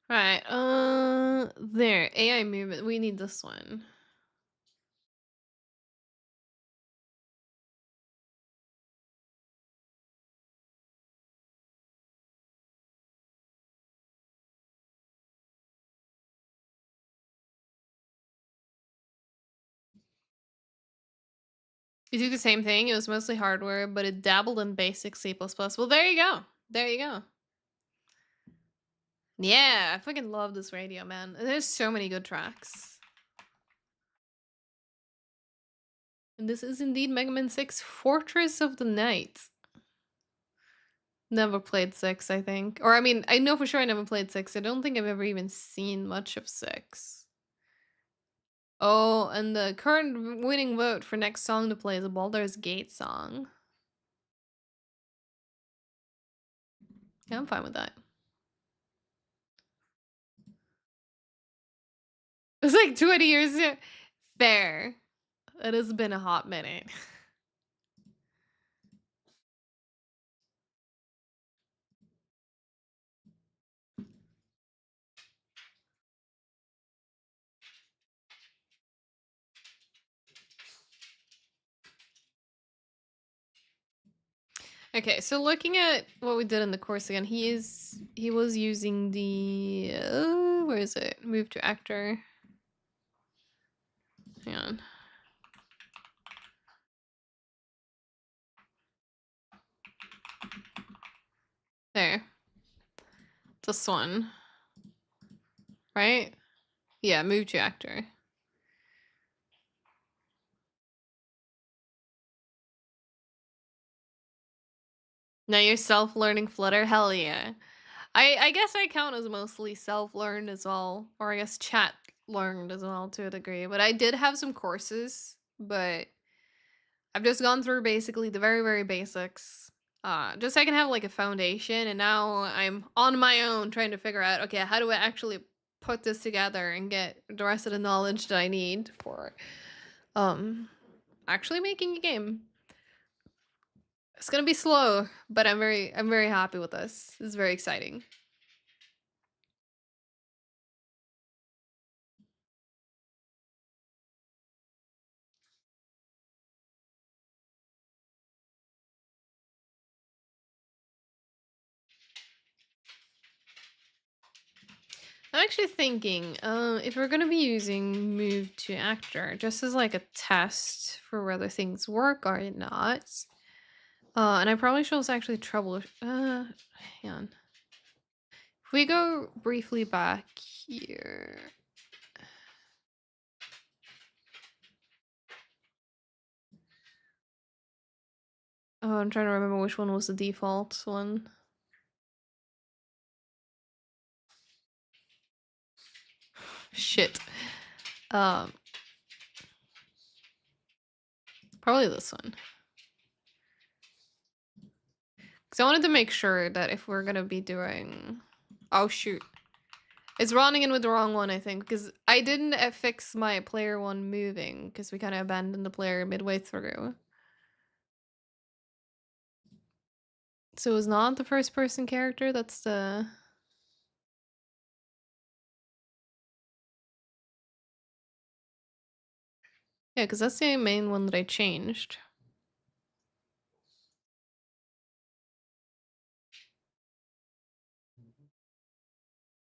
Alright, there. AI movement. We need this one. You do the same thing. It was mostly hardware, but it dabbled in basic C++. Well, there you go. There you go. Yeah, I fucking love this radio, man. There's so many good tracks. And this is indeed Mega Man 6 Fortress of the Night. Never played 6, I think. Or I mean, I know for sure I never played 6. I don't think I've ever even seen much of 6. Oh, and the current winning vote for next song to play is a Baldur's Gate song. Yeah, I'm fine with that. It's like 20 years. Fair. It has been a hot minute. Okay, so looking at what we did in the course again, he was using the where is it? Move to actor. Hang on. There. This one. Right? Yeah, move to actor. Now you're self-learning Flutter? Hell yeah. I guess I count as mostly self-learned as well. Or I guess chat learned as well to a degree. But I did have some courses, but I've just gone through basically the very, very basics. Just so I can have like a foundation, and now I'm on my own trying to figure out, okay, how do I actually put this together and get the rest of the knowledge that I need for actually making a game. It's gonna be slow, but I'm very happy with this. This is very exciting. I'm actually thinking, if we're gonna be using move to actor just as like a test for whether things work or not. And I probably should also actually hang on. If we go briefly back here. Oh, I'm trying to remember which one was the default one. Shit. Um, Probably this one. Because I wanted to make sure that if we're gonna be doing... Oh, shoot. It's running in with the wrong one, I think, because I didn't fix my player one moving, because we kind of abandoned the player midway through. So it was not the first person character, that's the... Yeah, because that's the main one that I changed.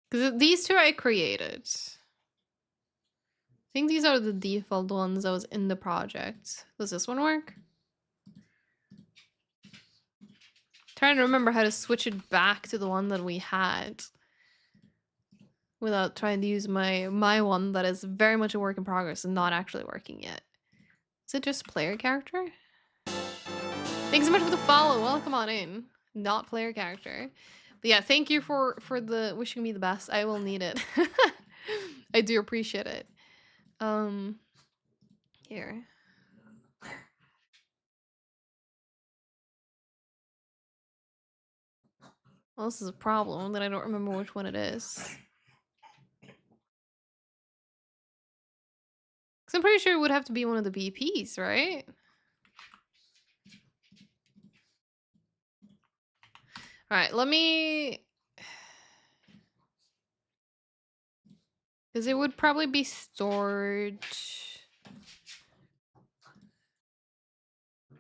Because these two I created. I think these are the default ones that was in the project. Does this one work? Trying to remember how to switch it back to the one that we had without trying to use my one that is very much a work in progress and not actually working yet. Is it just player character? Thanks so much for the follow. Welcome on in. Not player character. But yeah, thank you for the wishing me the best. I will need it. I do appreciate it. Here. Well, this is a problem that I don't remember which one it is. Because I'm pretty sure it would have to be one of the BPs, right? Alright, let me... Because it would probably be stored...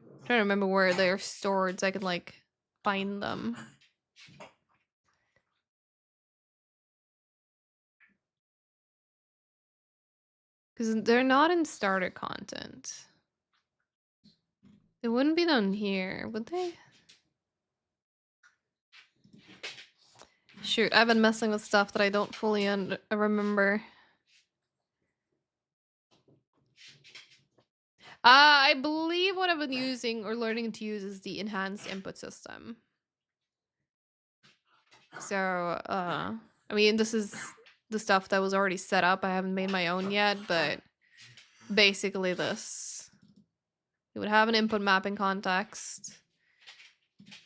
I'm trying to remember where they're stored so I could, like, find them. Because they're not in starter content. They wouldn't be down here, would they? Shoot, I've been messing with stuff that I don't fully remember. I believe what I've been using or learning to use is the enhanced input system. So, I mean, this is the stuff that was already set up. I haven't made my own yet, but basically this. We would have an input mapping context.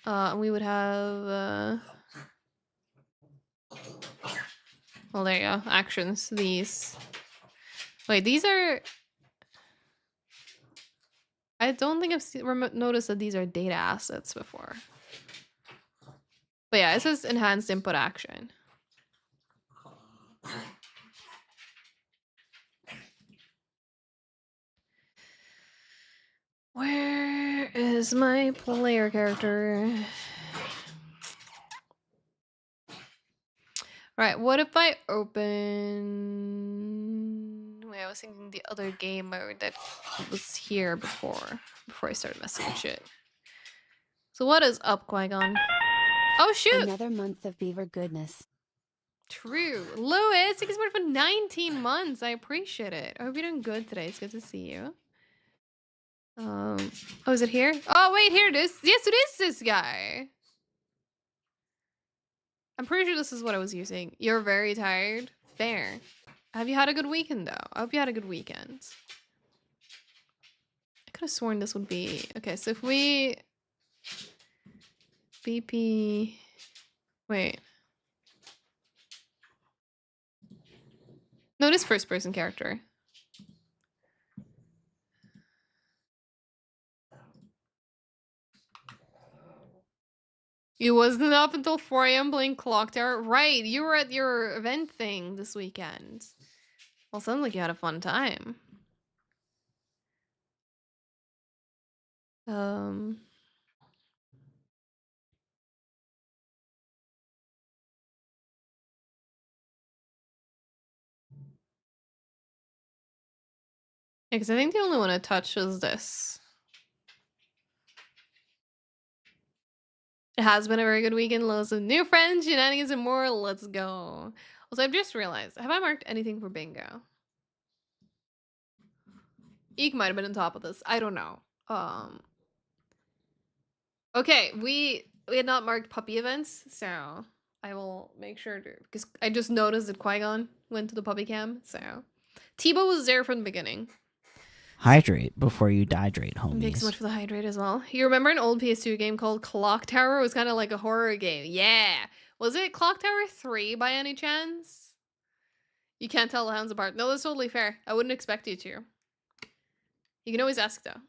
And we would have, well, there you go. Actions. These. Wait, these are. I don't think I've noticed that these are data assets before. But yeah, it says enhanced input action. Where is my player character? Alright, what if I open... Wait, I was thinking the other game mode that was here before I started messing with shit. So what is up, Qui-Gon? Oh, shoot! Another month of beaver goodness. True. Louis, thank you so much for 19 months. I appreciate it. I hope you're doing good today. It's good to see you. Oh, is it here? Oh, wait, here it is. Yes, it is this guy. I'm pretty sure this is what I was using. You're very tired? Fair. Have you had a good weekend, though? I hope you had a good weekend. I could have sworn this would be... Okay, so if we... BP... Wait. No, this first-person character. You wasn't up until 4 a.m. playing Clock Tower? Right, you were at your event thing this weekend. Well, sounds like you had a fun time. Because I think the only one I touched was this. It has been a very good weekend. Loads of new friends, shenanigans, and more. Let's go. Also, I've just realized, have I marked anything for bingo? Eek might have been on top of this. I don't know. Okay, we had not marked puppy events, so I will make sure to, because I just noticed that Qui-Gon went to the puppy cam, so Tebow was there from the beginning. Hydrate before you dehydrate, homies. Thanks so much for the hydrate as well. You remember an old PS2 game called Clock Tower? It was kind of like a horror game. Yeah. Was it Clock Tower 3 by any chance? You can't tell the hounds apart. No, that's totally fair. I wouldn't expect you to. You can always ask, though.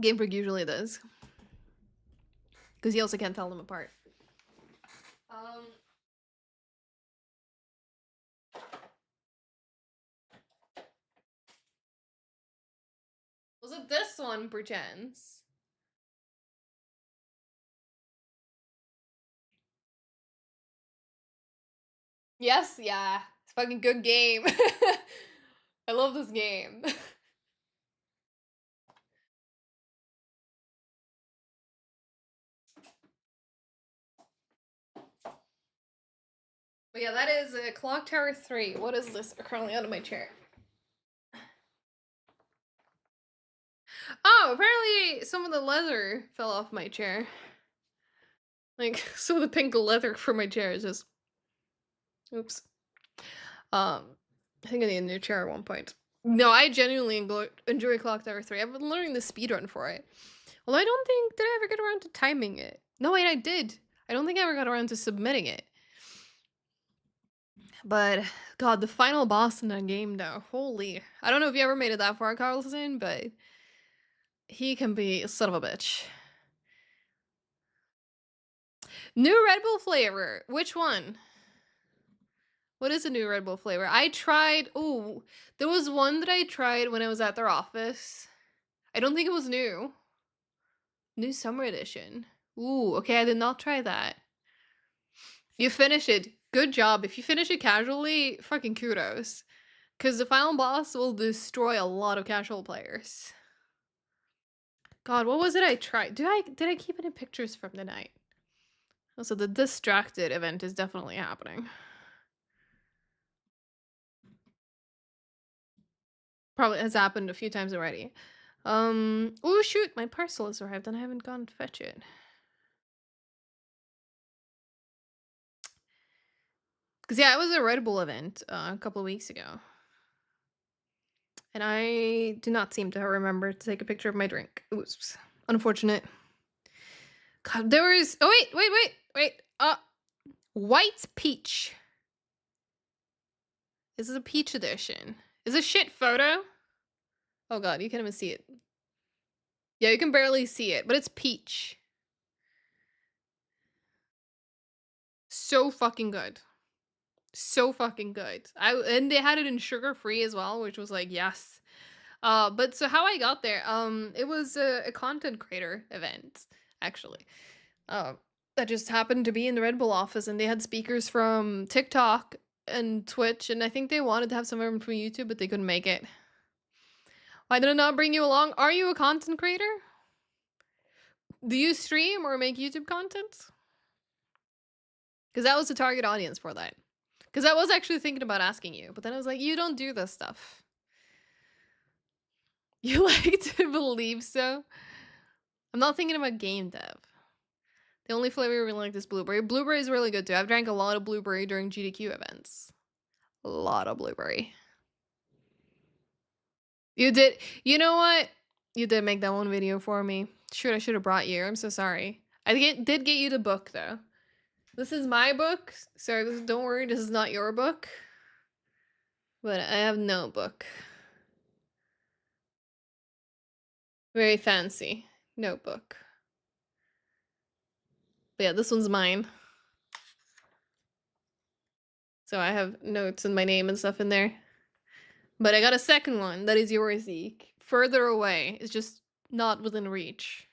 Game Freak usually does. Because you also can't tell them apart. Was it this one, perchance? Yes, yeah. It's a fucking good game. I love this game. But yeah, that is Clock Tower 3. What is this currently out of my chair? Oh, apparently some of the leather fell off my chair. Like, some of the pink leather from my chair is just... Oops. I think I need a new chair at one point. No, I genuinely enjoy Clock Tower 3. I've been learning the speedrun for it. Although I don't think... Did I ever get around to timing it? No, wait, I did. I don't think I ever got around to submitting it. But, God, the final boss in that game, though. Holy. I don't know if you ever made it that far, Carlson, but... He can be a son of a bitch. New Red Bull flavor. Which one? What is a new Red Bull flavor? I tried... Ooh, there was one that I tried when I was at their office. I don't think it was new. New Summer Edition. Ooh, okay, I did not try that. You finish it. Good job. If you finish it casually, fucking kudos. Because the final boss will destroy a lot of casual players. God, what was it I tried? Did I keep any pictures from the night? Also, the Distracted event is definitely happening. Probably has happened a few times already. Oh shoot, my parcel has arrived and I haven't gone to fetch it. Because yeah, it was a Red Bull event a couple of weeks ago. And I do not seem to remember to take a picture of my drink. Oops. Unfortunate. God, there was. Oh, wait. White peach. This is a peach edition. Is a shit photo? Oh, God, you can't even see it. Yeah, you can barely see it, but it's peach. So fucking good. So fucking good. And they had it in sugar free as well, which was like, yes. But so how I got there, it was a content creator event, actually. Uh, that just happened to be in the Red Bull office, and they had speakers from TikTok and Twitch, and I think they wanted to have some of them from YouTube, but they couldn't make it. Why did I not bring you along? Are you a content creator? Do you stream or make YouTube content? Because that was the target audience for that. Because I was actually thinking about asking you, but then I was like, you don't do this stuff. You like to believe so? I'm not thinking about game dev. The only flavor I really like is blueberry. Blueberry is really good too. I've drank a lot of blueberry during GDQ events. A lot of blueberry. You did. You know what? You did make that one video for me. Shoot, I should have brought you. I'm so sorry. I did get you the book though. This is my book. So don't worry, this is not your book. But I have no book. Very fancy notebook. But yeah, this one's mine. So I have notes and my name and stuff in there. But I got a second one that is yours, Zeke. Further away. It's just not within reach.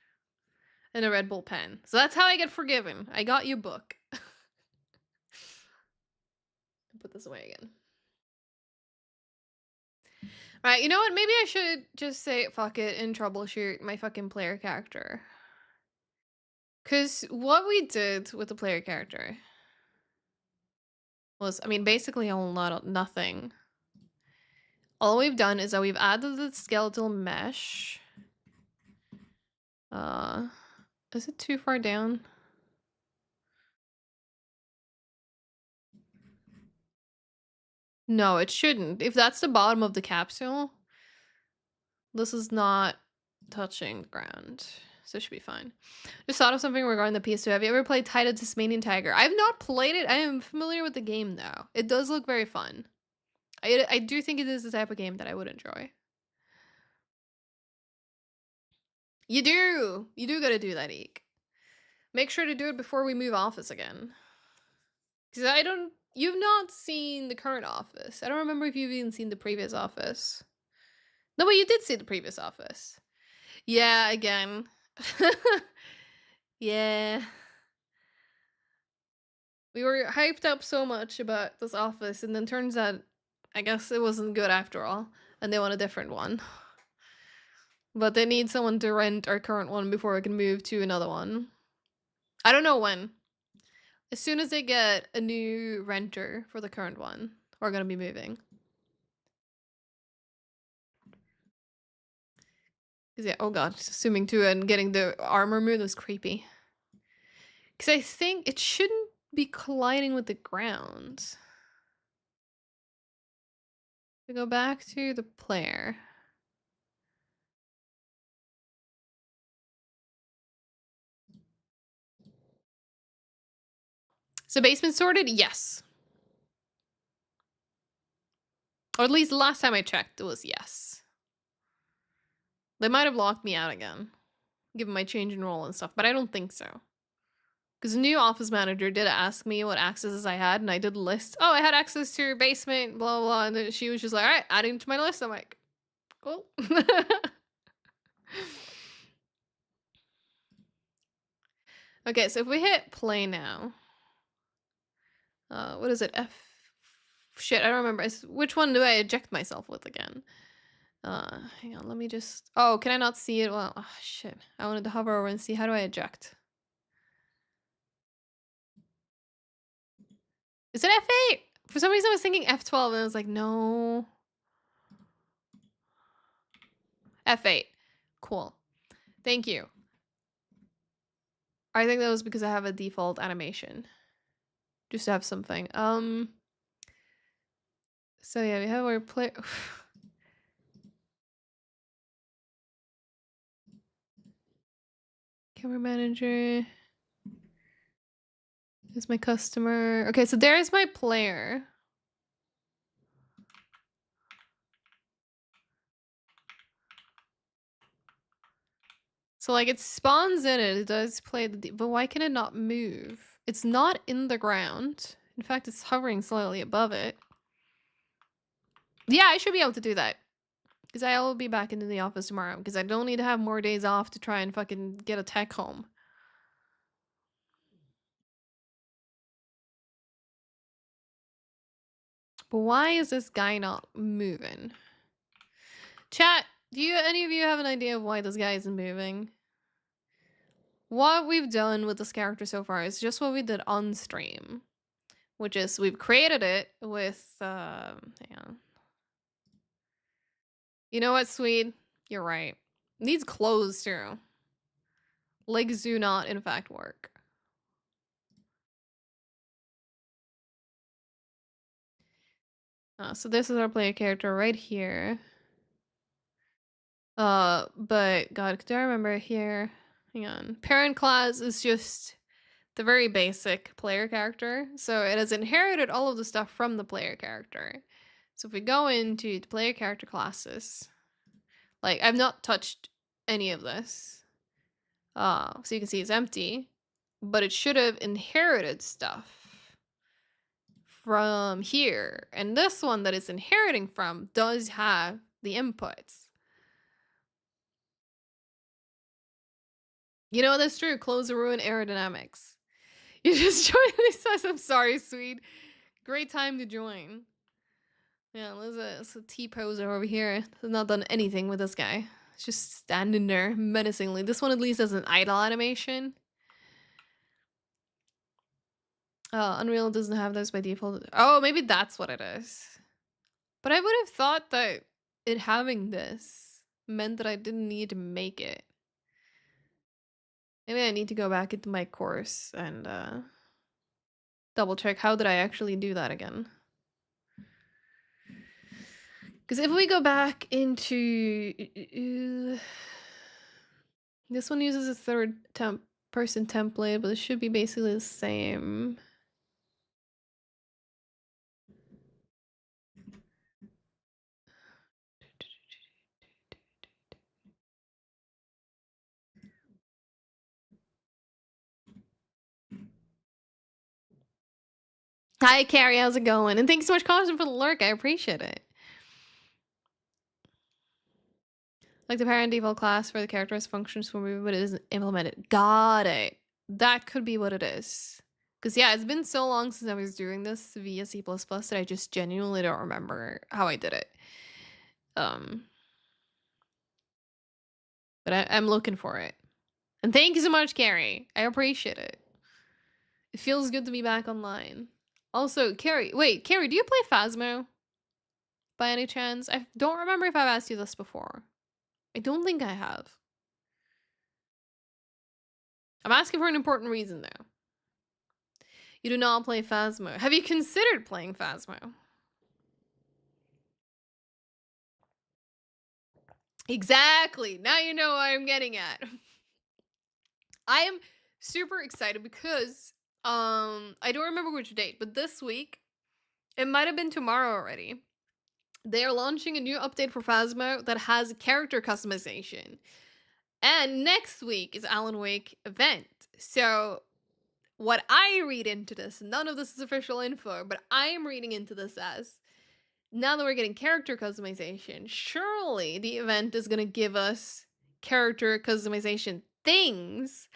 And a Red Bull pen. So that's how I get forgiven. I got you a book. Put this away again. Right, you know what? Maybe I should just say fuck it and troubleshoot my fucking player character. Because what we did with the player character was, I mean, basically a lot of nothing. All we've done is that we've added the skeletal mesh. Is it too far down? No, it shouldn't. If that's the bottom of the capsule, this is not touching the ground. So it should be fine. Just thought of something regarding the PS2. Have you ever played Tide of Tasmanian Tiger? I've not played it. I am familiar with the game though. It does look very fun. I do think it is the type of game that I would enjoy. You do! You do gotta do that, Eek. Make sure to do it before we move office again. Because you've not seen the current office. I don't remember if you've even seen the previous office. No, but you did see the previous office. Yeah, again. Yeah. We were hyped up so much about this office, and then turns out, I guess it wasn't good after all, and they want a different one. But they need someone to rent our current one before we can move to another one. I don't know when. As soon as they get a new renter for the current one, we're gonna be moving. Yeah, oh god, assuming too, and getting the armor moved was creepy. Because I think it shouldn't be colliding with the ground. We go back to the player. So basement sorted? Yes. Or at least last time I checked, it was yes. They might have locked me out again, given my change in role and stuff, but I don't think so. Because the new office manager did ask me what accesses I had, and I did list. Oh, I had access to your basement, blah, blah, blah. And then she was just like, all right, adding to my list. I'm like, cool. Okay, so if we hit play now. What is it? F. Shit, I don't remember. Which one do I eject myself with again? Hang on, let me just. Oh, can I not see it? Well, oh, shit. I wanted to hover over and see how do I eject. Is it F8? For some reason I was thinking F12 and I was like, no. F8. Cool. Thank you. I think that was because I have a default animation. Just to have something. So yeah, we have our play. Camera manager. Is my customer. Okay, so there's my player. So like it spawns in it does play the but why can it not move? It's not in the ground. In fact, it's hovering slightly above it. Yeah, I should be able to do that. Because I'll be back into the office tomorrow. Because I don't need to have more days off to try and fucking get a tech home. But why is this guy not moving? Chat, do you any of you have an idea of why this guy isn't moving? What we've done with this character so far is just what we did on stream. Which is we've created it with hang on. You know what, Swede? You're right. Needs clothes too. Legs do not in fact work. So this is our player character right here. But God, do I remember here? Hang on. Parent class is just the very basic player character. So it has inherited all of the stuff from the player character. So if we go into the player character classes, like I've not touched any of this. So you can see it's empty, but it should have inherited stuff from here. And this one that it's inheriting from does have the inputs. You know, that's true. Clothes ruin aerodynamics. You just joined and he says, I'm sorry, Swede. Great time to join. Yeah, there's a T-poser over here. Has not done anything with this guy. It's just standing there menacingly. This one at least has an idle animation. Unreal doesn't have those by default. Oh, maybe that's what it is. But I would have thought that it having this meant that I didn't need to make it. Maybe I need to go back into my course and double check how did I actually do that again. Because if we go back into this one uses a third person template, but it should be basically the same. Hi, Carrie. How's it going? And thanks so much, Constant, for the lurk. I appreciate it. Like the parent default class for the character has functions for movement, but it isn't implemented. Got it. That could be what it is. Because, yeah, it's been so long since I was doing this via C++ that I just genuinely don't remember how I did it. But I'm looking for it. And thank you so much, Carrie. I appreciate it. It feels good to be back online. Also, Carrie, wait, Carrie, do you play Phasmo? By any chance? I don't remember if I've asked you this before. I don't think I have. I'm asking for an important reason, though. You do not play Phasmo. Have you considered playing Phasmo? Exactly. Now you know what I'm getting at. I am super excited because I don't remember which date, but this week, it might have been tomorrow already. They are launching a new update for Phasmo that has character customization. And next week is Alan Wake event. So what I read into this, none of this is official info, but I am reading into this as now that we're getting character customization, surely the event is going to give us character customization things.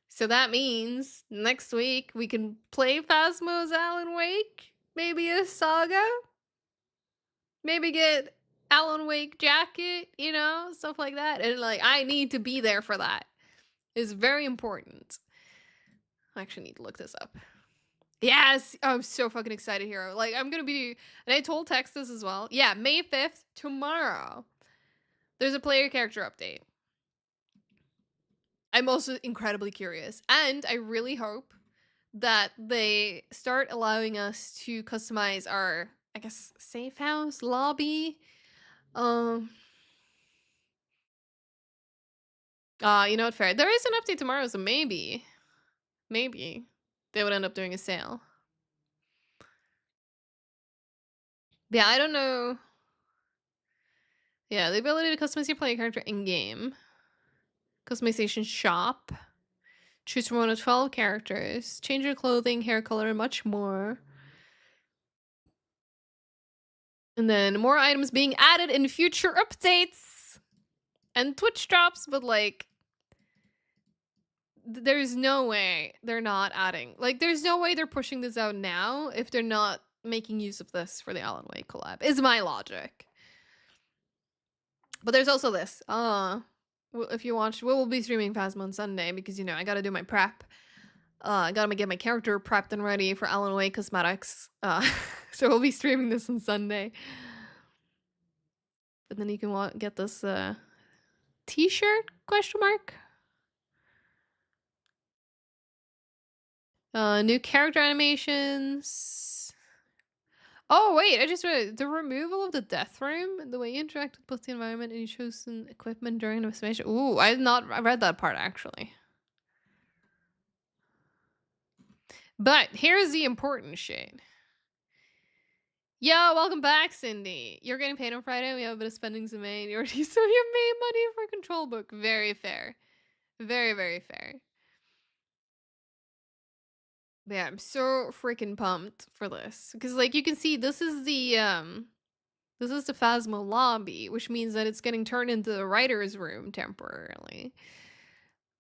So that means next week we can play Phasmo's Alan Wake, maybe a saga, maybe get Alan Wake jacket, you know, stuff like that. And like, I need to be there for that. It's very important. I actually need to look this up. Yes, I'm so fucking excited, Hero. Like, I'm gonna be, and I told Tex this as well. Yeah, May 5th, tomorrow. There's a player character update. I'm also incredibly curious, and I really hope that they start allowing us to customize our, I guess, safe house lobby. You know what, fair. There is an update tomorrow, so maybe they would end up doing a sale. Yeah, I don't know. Yeah, the ability to customize your player character in-game. Customization shop. Choose from one of 12 characters. Change your clothing, hair color, and much more. And then more items being added in future updates. And Twitch drops, but like... There's no way they're not adding... Like, there's no way they're pushing this out now if they're not making use of this for the Alan Wake collab, is my logic. But there's also this. If you watch, we'll be streaming Phasma on Sunday because, you know, I gotta do my prep. I gotta get my character prepped and ready for Alan Wake cosmetics. So we'll be streaming this on Sunday. But then you can get this t-shirt, question mark? New character animations. Oh, wait, I just read the removal of the death room, the way you interact with both the environment and your chosen equipment during the mission. Ooh, I read that part actually. But here's the important shit. Yo, welcome back, Cindy. You're getting paid on Friday. We have a bit of spending to make. You already so you made money for Control Book. Very fair. Very, very fair. But yeah, I'm so freaking pumped for this. Because like you can see this is the Phasmo lobby, which means that it's getting turned into the writer's room temporarily.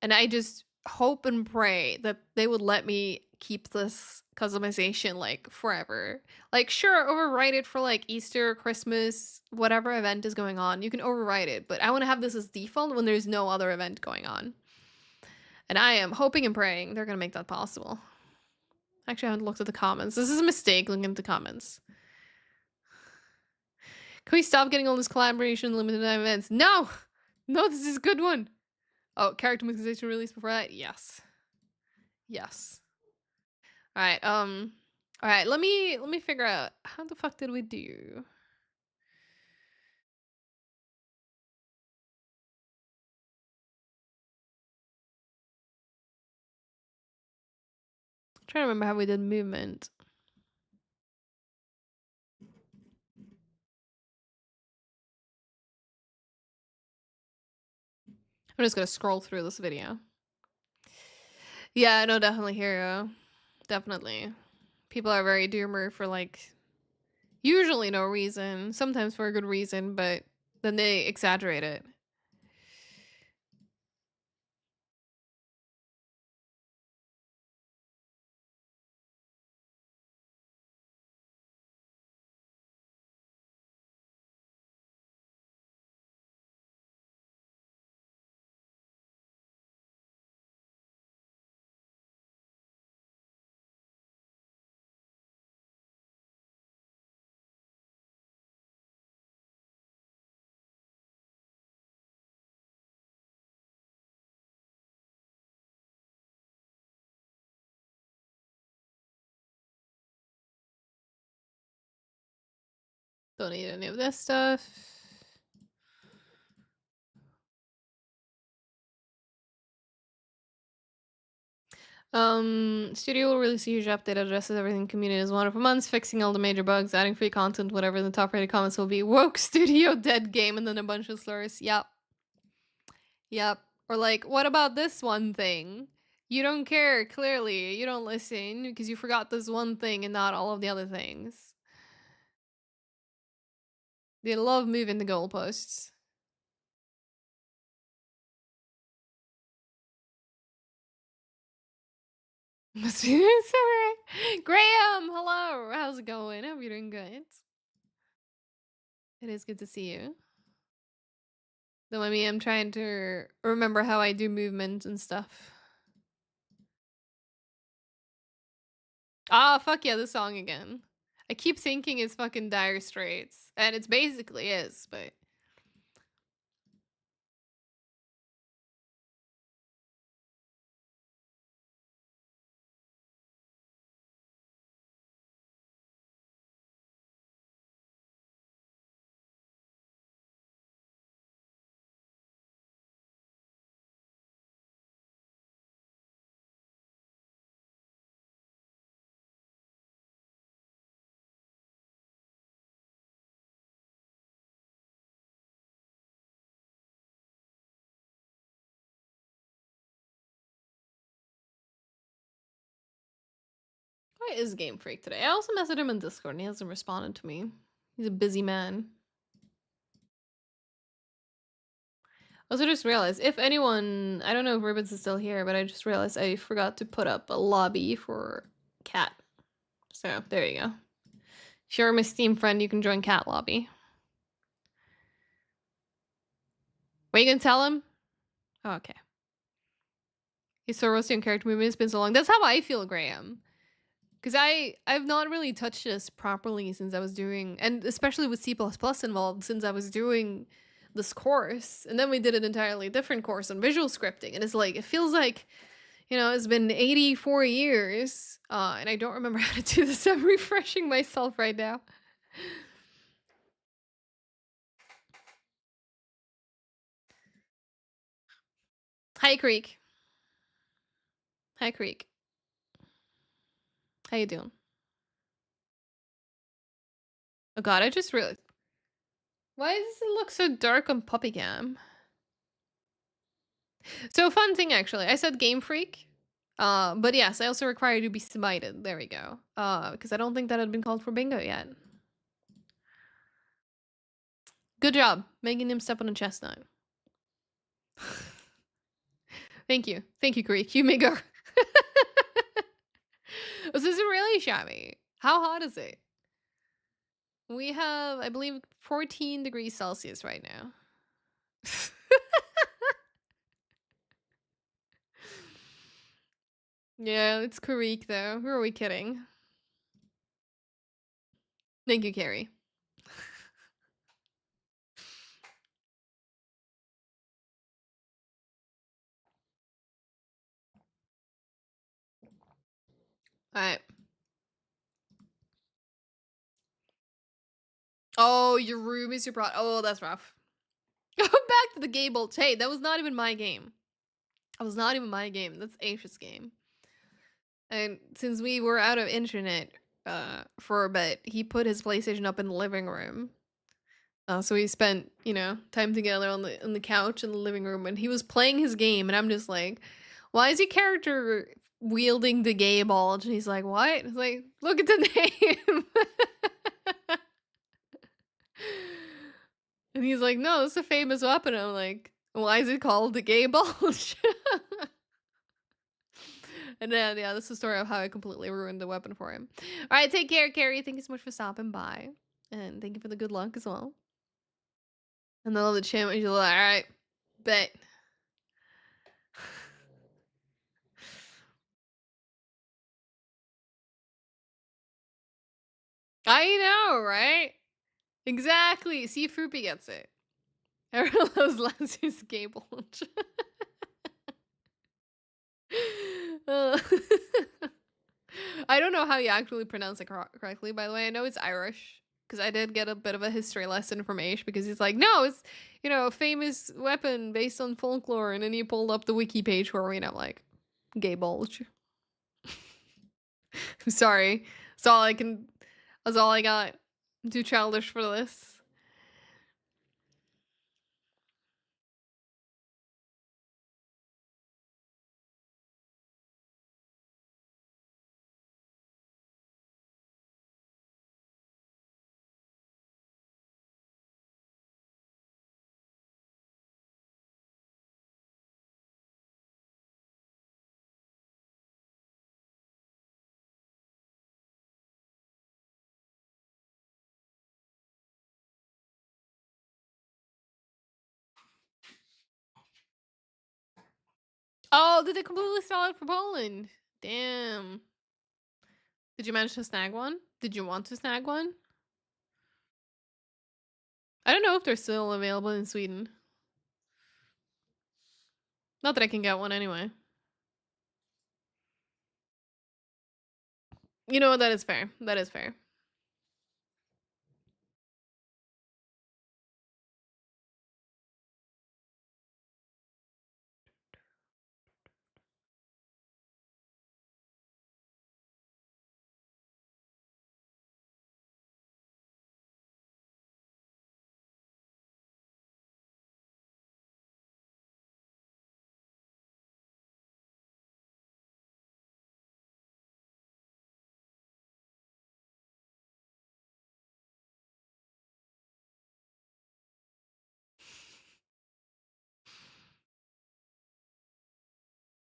And I just hope and pray that they would let me keep this customization like forever. Like, sure, overwrite it for like Easter, Christmas, whatever event is going on. You can overwrite it, but I want to have this as default when there's no other event going on. And I am hoping and praying they're going to make that possible. Actually, I haven't looked at the comments. This is a mistake looking at the comments. Can we stop getting all this collaboration limited time events? No! No, this is a good one. Oh, character customization release before that? Yes. Yes. Alright, alright, let me figure out how the fuck did we do? I'm trying to remember how we did movement. I'm just gonna scroll through this video. Yeah, no, definitely hero. Definitely. People are very doomer for like usually no reason, sometimes for a good reason, but then they exaggerate it. Don't need any of this stuff. Studio will release a huge update, addresses everything community has wanted for months, fixing all the major bugs, adding free content, whatever the top rated comments will be. Woke studio dead game, and then a bunch of slurs. Yep. Yep. Or like, what about this one thing? You don't care, clearly. You don't listen because you forgot this one thing and not all of the other things. They love moving the goalposts. Must be sorry. Graham, hello. How's it going? I hope you're doing good. It is good to see you. Though I mean, I'm trying to remember how I do movement and stuff. Ah, fuck yeah, this song again. I keep thinking it's fucking Dire Straits, and it's basically is, but Why is Game Freak today? I also messaged him in Discord and he hasn't responded to me. He's a busy man. Also just realized, if anyone, I don't know if Ribbons is still here, but I just realized I forgot to put up a lobby for Cat. So there you go. If you're my Steam friend, you can join Cat Lobby. What, you gonna tell him? Oh, okay. He's so rusty on character movement, it's been so long. That's how I feel, Graham. Because I've not really touched this properly since I was doing, and especially with C++ involved, since I was doing this course. And then we did an entirely different course on visual scripting. And it's like, it feels like, you know, it's been 84 years, and I don't remember how to do this. I'm refreshing myself right now. Hi, Creek. Hi, Creek. How you doing? Oh god, I just realized. Why does it look so dark on Puppycam? So fun thing, actually. I said Game Freak. But yes, I also require you to be smited. There we go. Because I don't think that had been called for bingo yet. Good job, making him step on a chestnut. Thank you. Thank you, Greek. You may go. This is really shabby. How hot is it? We have, I believe, 14 degrees Celsius right now. Yeah, it's Karik though. Who are we kidding? Thank you, Carrie. Alright. Oh, your room is your brought. Oh, that's rough. Go back to the Gable. Hey, that was not even my game. That was not even my game. That's Aisha's game. And since we were out of internet for a bit, he put his PlayStation up in the living room. So we spent, you know, time together on the couch in the living room, and he was playing his game, and I'm just like, why is your character wielding the gay ball? And he's like, what? It's like, look at the name. And he's like, no, it's a famous weapon. I'm like, why is it called the gay bulge? And then, yeah, that's the story of how I completely ruined the weapon for him. All right, take care, Carrie. Thank you so much for stopping by. And thank you for the good luck as well. And I love the chant when you're like, all right, bet. I know, right? Exactly. See if Fruppy gets it. Everyone loves Lancier's gay bulge. I don't know how you actually pronounce it correctly, by the way. I know it's Irish, because I did get a bit of a history lesson from Aish, because he's like, no, it's, you know, a famous weapon based on folklore, and then he pulled up the wiki page for me, and I'm like, gay bulge. I'm sorry. That's all I got. I'm too childish for this. Oh, did they completely sell it for Poland? Damn. Did you manage to snag one? Did you want to snag one? I don't know if they're still available in Sweden. Not that I can get one anyway. You know what? That is fair. That is fair.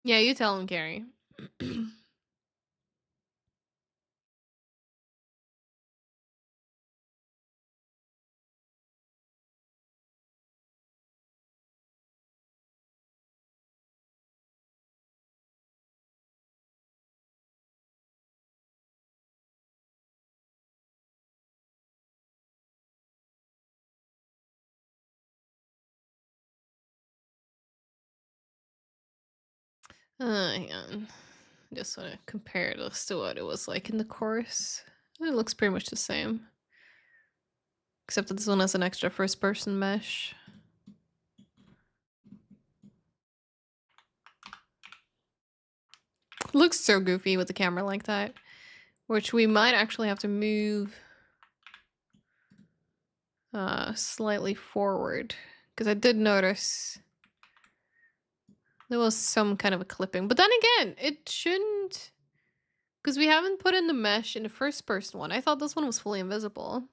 Yeah, you tell him, Carrie. Hang on. Just want to compare this to what it was like in the course. It looks pretty much the same. Except that this one has an extra first person mesh. Looks so goofy with the camera like that. Which we might actually have to move slightly forward. Because I did notice there was some kind of a clipping. But then again, it shouldn't... Because we haven't put in the mesh in the first person one. I thought this one was fully invisible.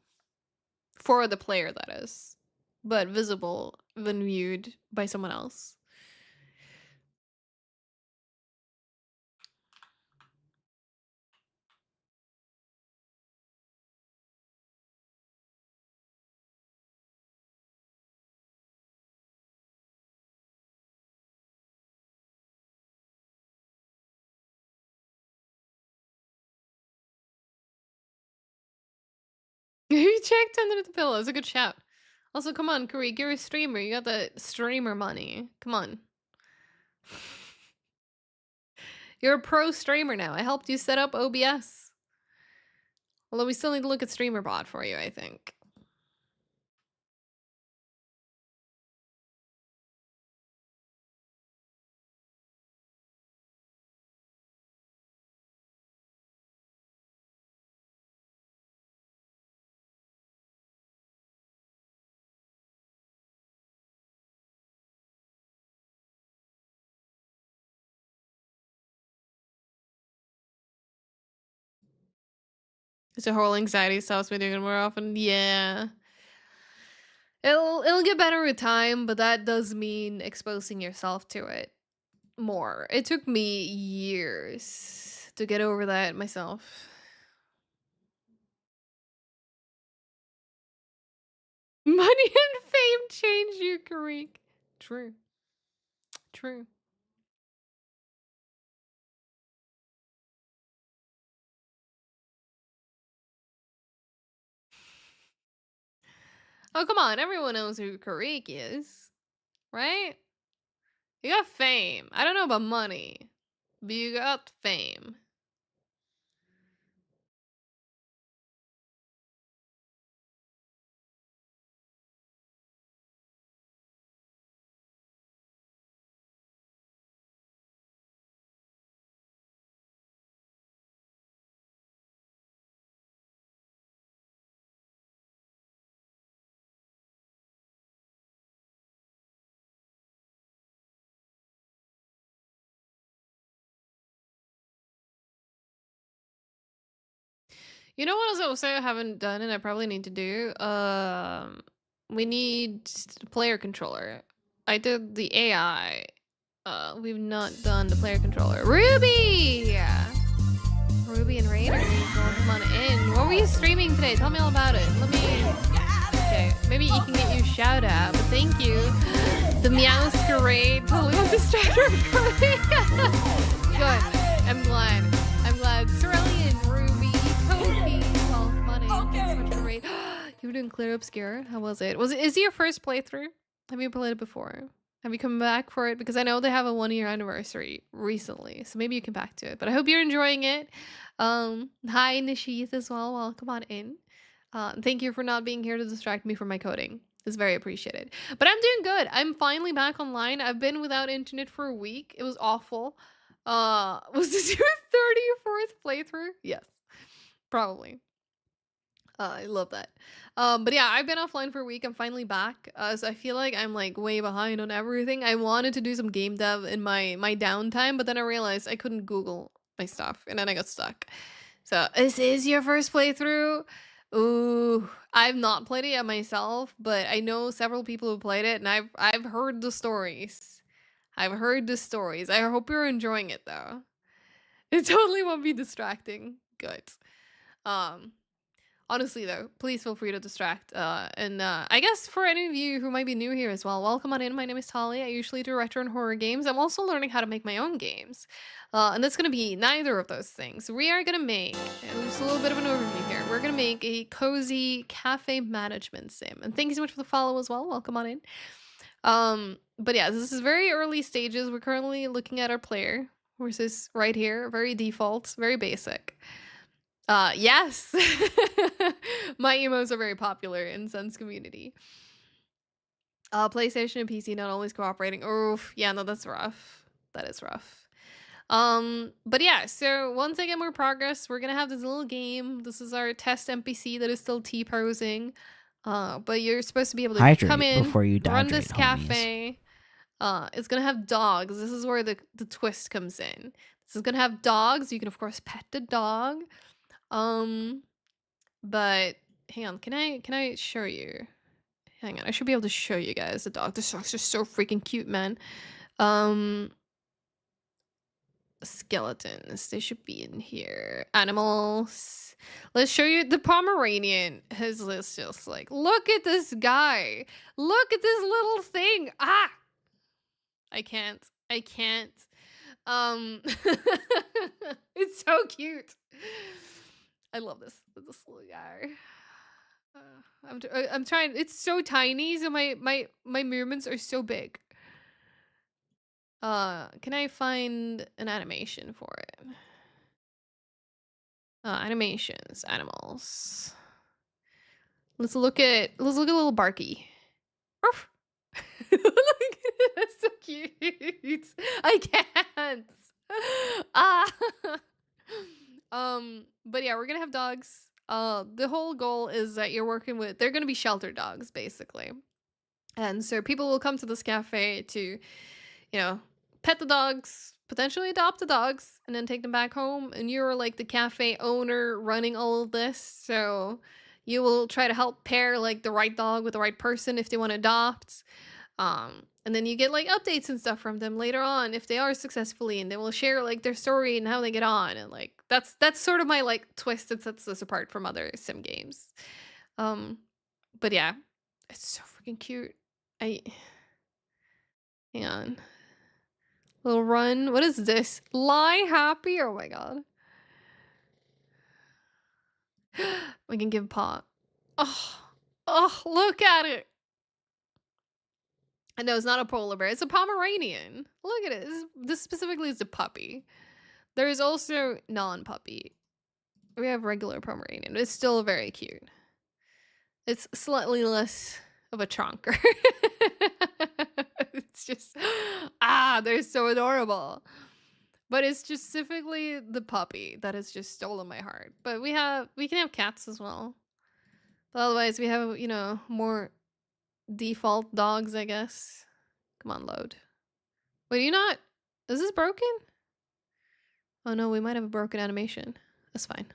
For the player, that is. But visible when viewed by someone else. You checked under the pillow. It's a good shout. Also, come on, Kareek, you're a streamer. You got the streamer money. Come on. You're a pro streamer now. I helped you set up OBS. Although we still need to look at streamer bot for you, I think. It's a whole anxiety stops me doing it more often. Yeah. It'll get better with time, but that does mean exposing yourself to it more. It took me years to get over that myself. Money and fame change you, Kareek. True. True. Oh, come on. Everyone knows who Kareek is, right? You got fame. I don't know about money, but you got fame. You know what else I will say I haven't done and I probably need to do? We need player controller. I did the AI. We've not done the player controller. Ruby! Yeah. Ruby and Raider, come on in. What were you streaming today? Tell me all about it. Let me... Okay, maybe he can get you a shout out, but thank you. The Meowscarade totally was distracted from me. Good. I'm glad. I'm glad. Cerulean, Ruby, Kofi, 12 money. Thanks so much for the raid. You were doing Clear Obscure? How was it? Is it your first playthrough? Have you played it before? Have you come back for it? Because I know they have a 1-year anniversary recently, so maybe you can back to it. But I hope you're enjoying it. Hi Nishith as well. Welcome on in. Thank you for not being here to distract me from my coding. It's very appreciated. But I'm doing good. I'm finally back online. I've been without internet for a week. It was awful. Was this your 34th playthrough? Yes, probably. I love that. But yeah, I've been offline for a week. I'm finally back. So I feel like I'm like way behind on everything. I wanted to do some game dev in my downtime, but then I realized I couldn't Google my stuff, and then I got stuck. So this is your first playthrough. Ooh, I've not played it yet myself, but I know several people who played it, and I've heard the stories. I've heard the stories. I hope you're enjoying it though. It totally won't be distracting. Good. Um, Honestly though, please feel free to distract. I guess for any of you who might be new here as well, welcome on in. My name is Tali. I usually do retro and horror games. I'm also learning how to make my own games. And that's gonna be neither of those things. We are gonna make, just a little bit of an overview here. We're gonna make a cozy cafe management sim. And thank you so much for the follow as well. Welcome on in. But yeah, this is very early stages. We're currently looking at our player, which is right here, very default, very basic. Yes. My emos are very popular in Sen's community. PlayStation and PC not always cooperating. Oof. Yeah, no, that's rough. That is rough. But yeah, so once I get more progress, we're gonna have this little game. This is our test NPC that is still T-posing. But you're supposed to be able to Hydrate come in, before you run dehydrate, this homies. cafe. It's gonna have dogs. This is where the twist comes in. This is gonna have dogs. You can of course pet the dog. But hang on, can I show you? Hang on, I should be able to show you guys the dog. This dog's just so freaking cute, man. Skeletons, they should be in here. Animals. Let's show you the Pomeranian. His list just like, look at this guy. Look at this little thing. Ah! I can't. It's so cute. I love this little guy. I'm trying. It's so tiny, so my movements are so big. Can I find an animation for it? Animations, animals. Let's look at little Barky. Ruff. Look, that's so cute. I can't. Ah. But yeah, we're gonna have dogs. The whole goal is that you're working with. They're gonna be shelter dogs, basically. And so people will come to this cafe to, you know, pet the dogs, potentially adopt the dogs, and then take them back home. And you're like the cafe owner running all of this. So you will try to help pair like the right dog with the right person if they want to adopt. And then you get like updates and stuff from them later on if they are successfully, and they will share like their story and how they get on. And like that's sort of my like twist that sets this apart from other sim games. But yeah, it's so freaking cute. I hang on. Little run. What is this? Lie happy? Oh my god. We can give paw. Oh, look at it. And no, it's not a polar bear. It's a Pomeranian. Look at it. This specifically is a puppy. There is also non-puppy. We have regular Pomeranian. It's still very cute. It's slightly less of a chonker. It's just, they're so adorable. But it's specifically the puppy that has just stolen my heart. But we can have cats as well. But otherwise we have, more default dogs, I guess. Come on, load. Wait, is this broken? Oh no, we might have a broken animation. That's fine.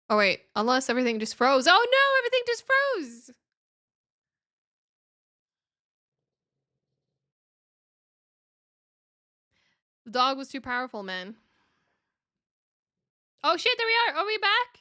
Oh wait, unless everything just froze. Oh no, everything just froze! The dog was too powerful, man. Oh shit, there we are! Are we back?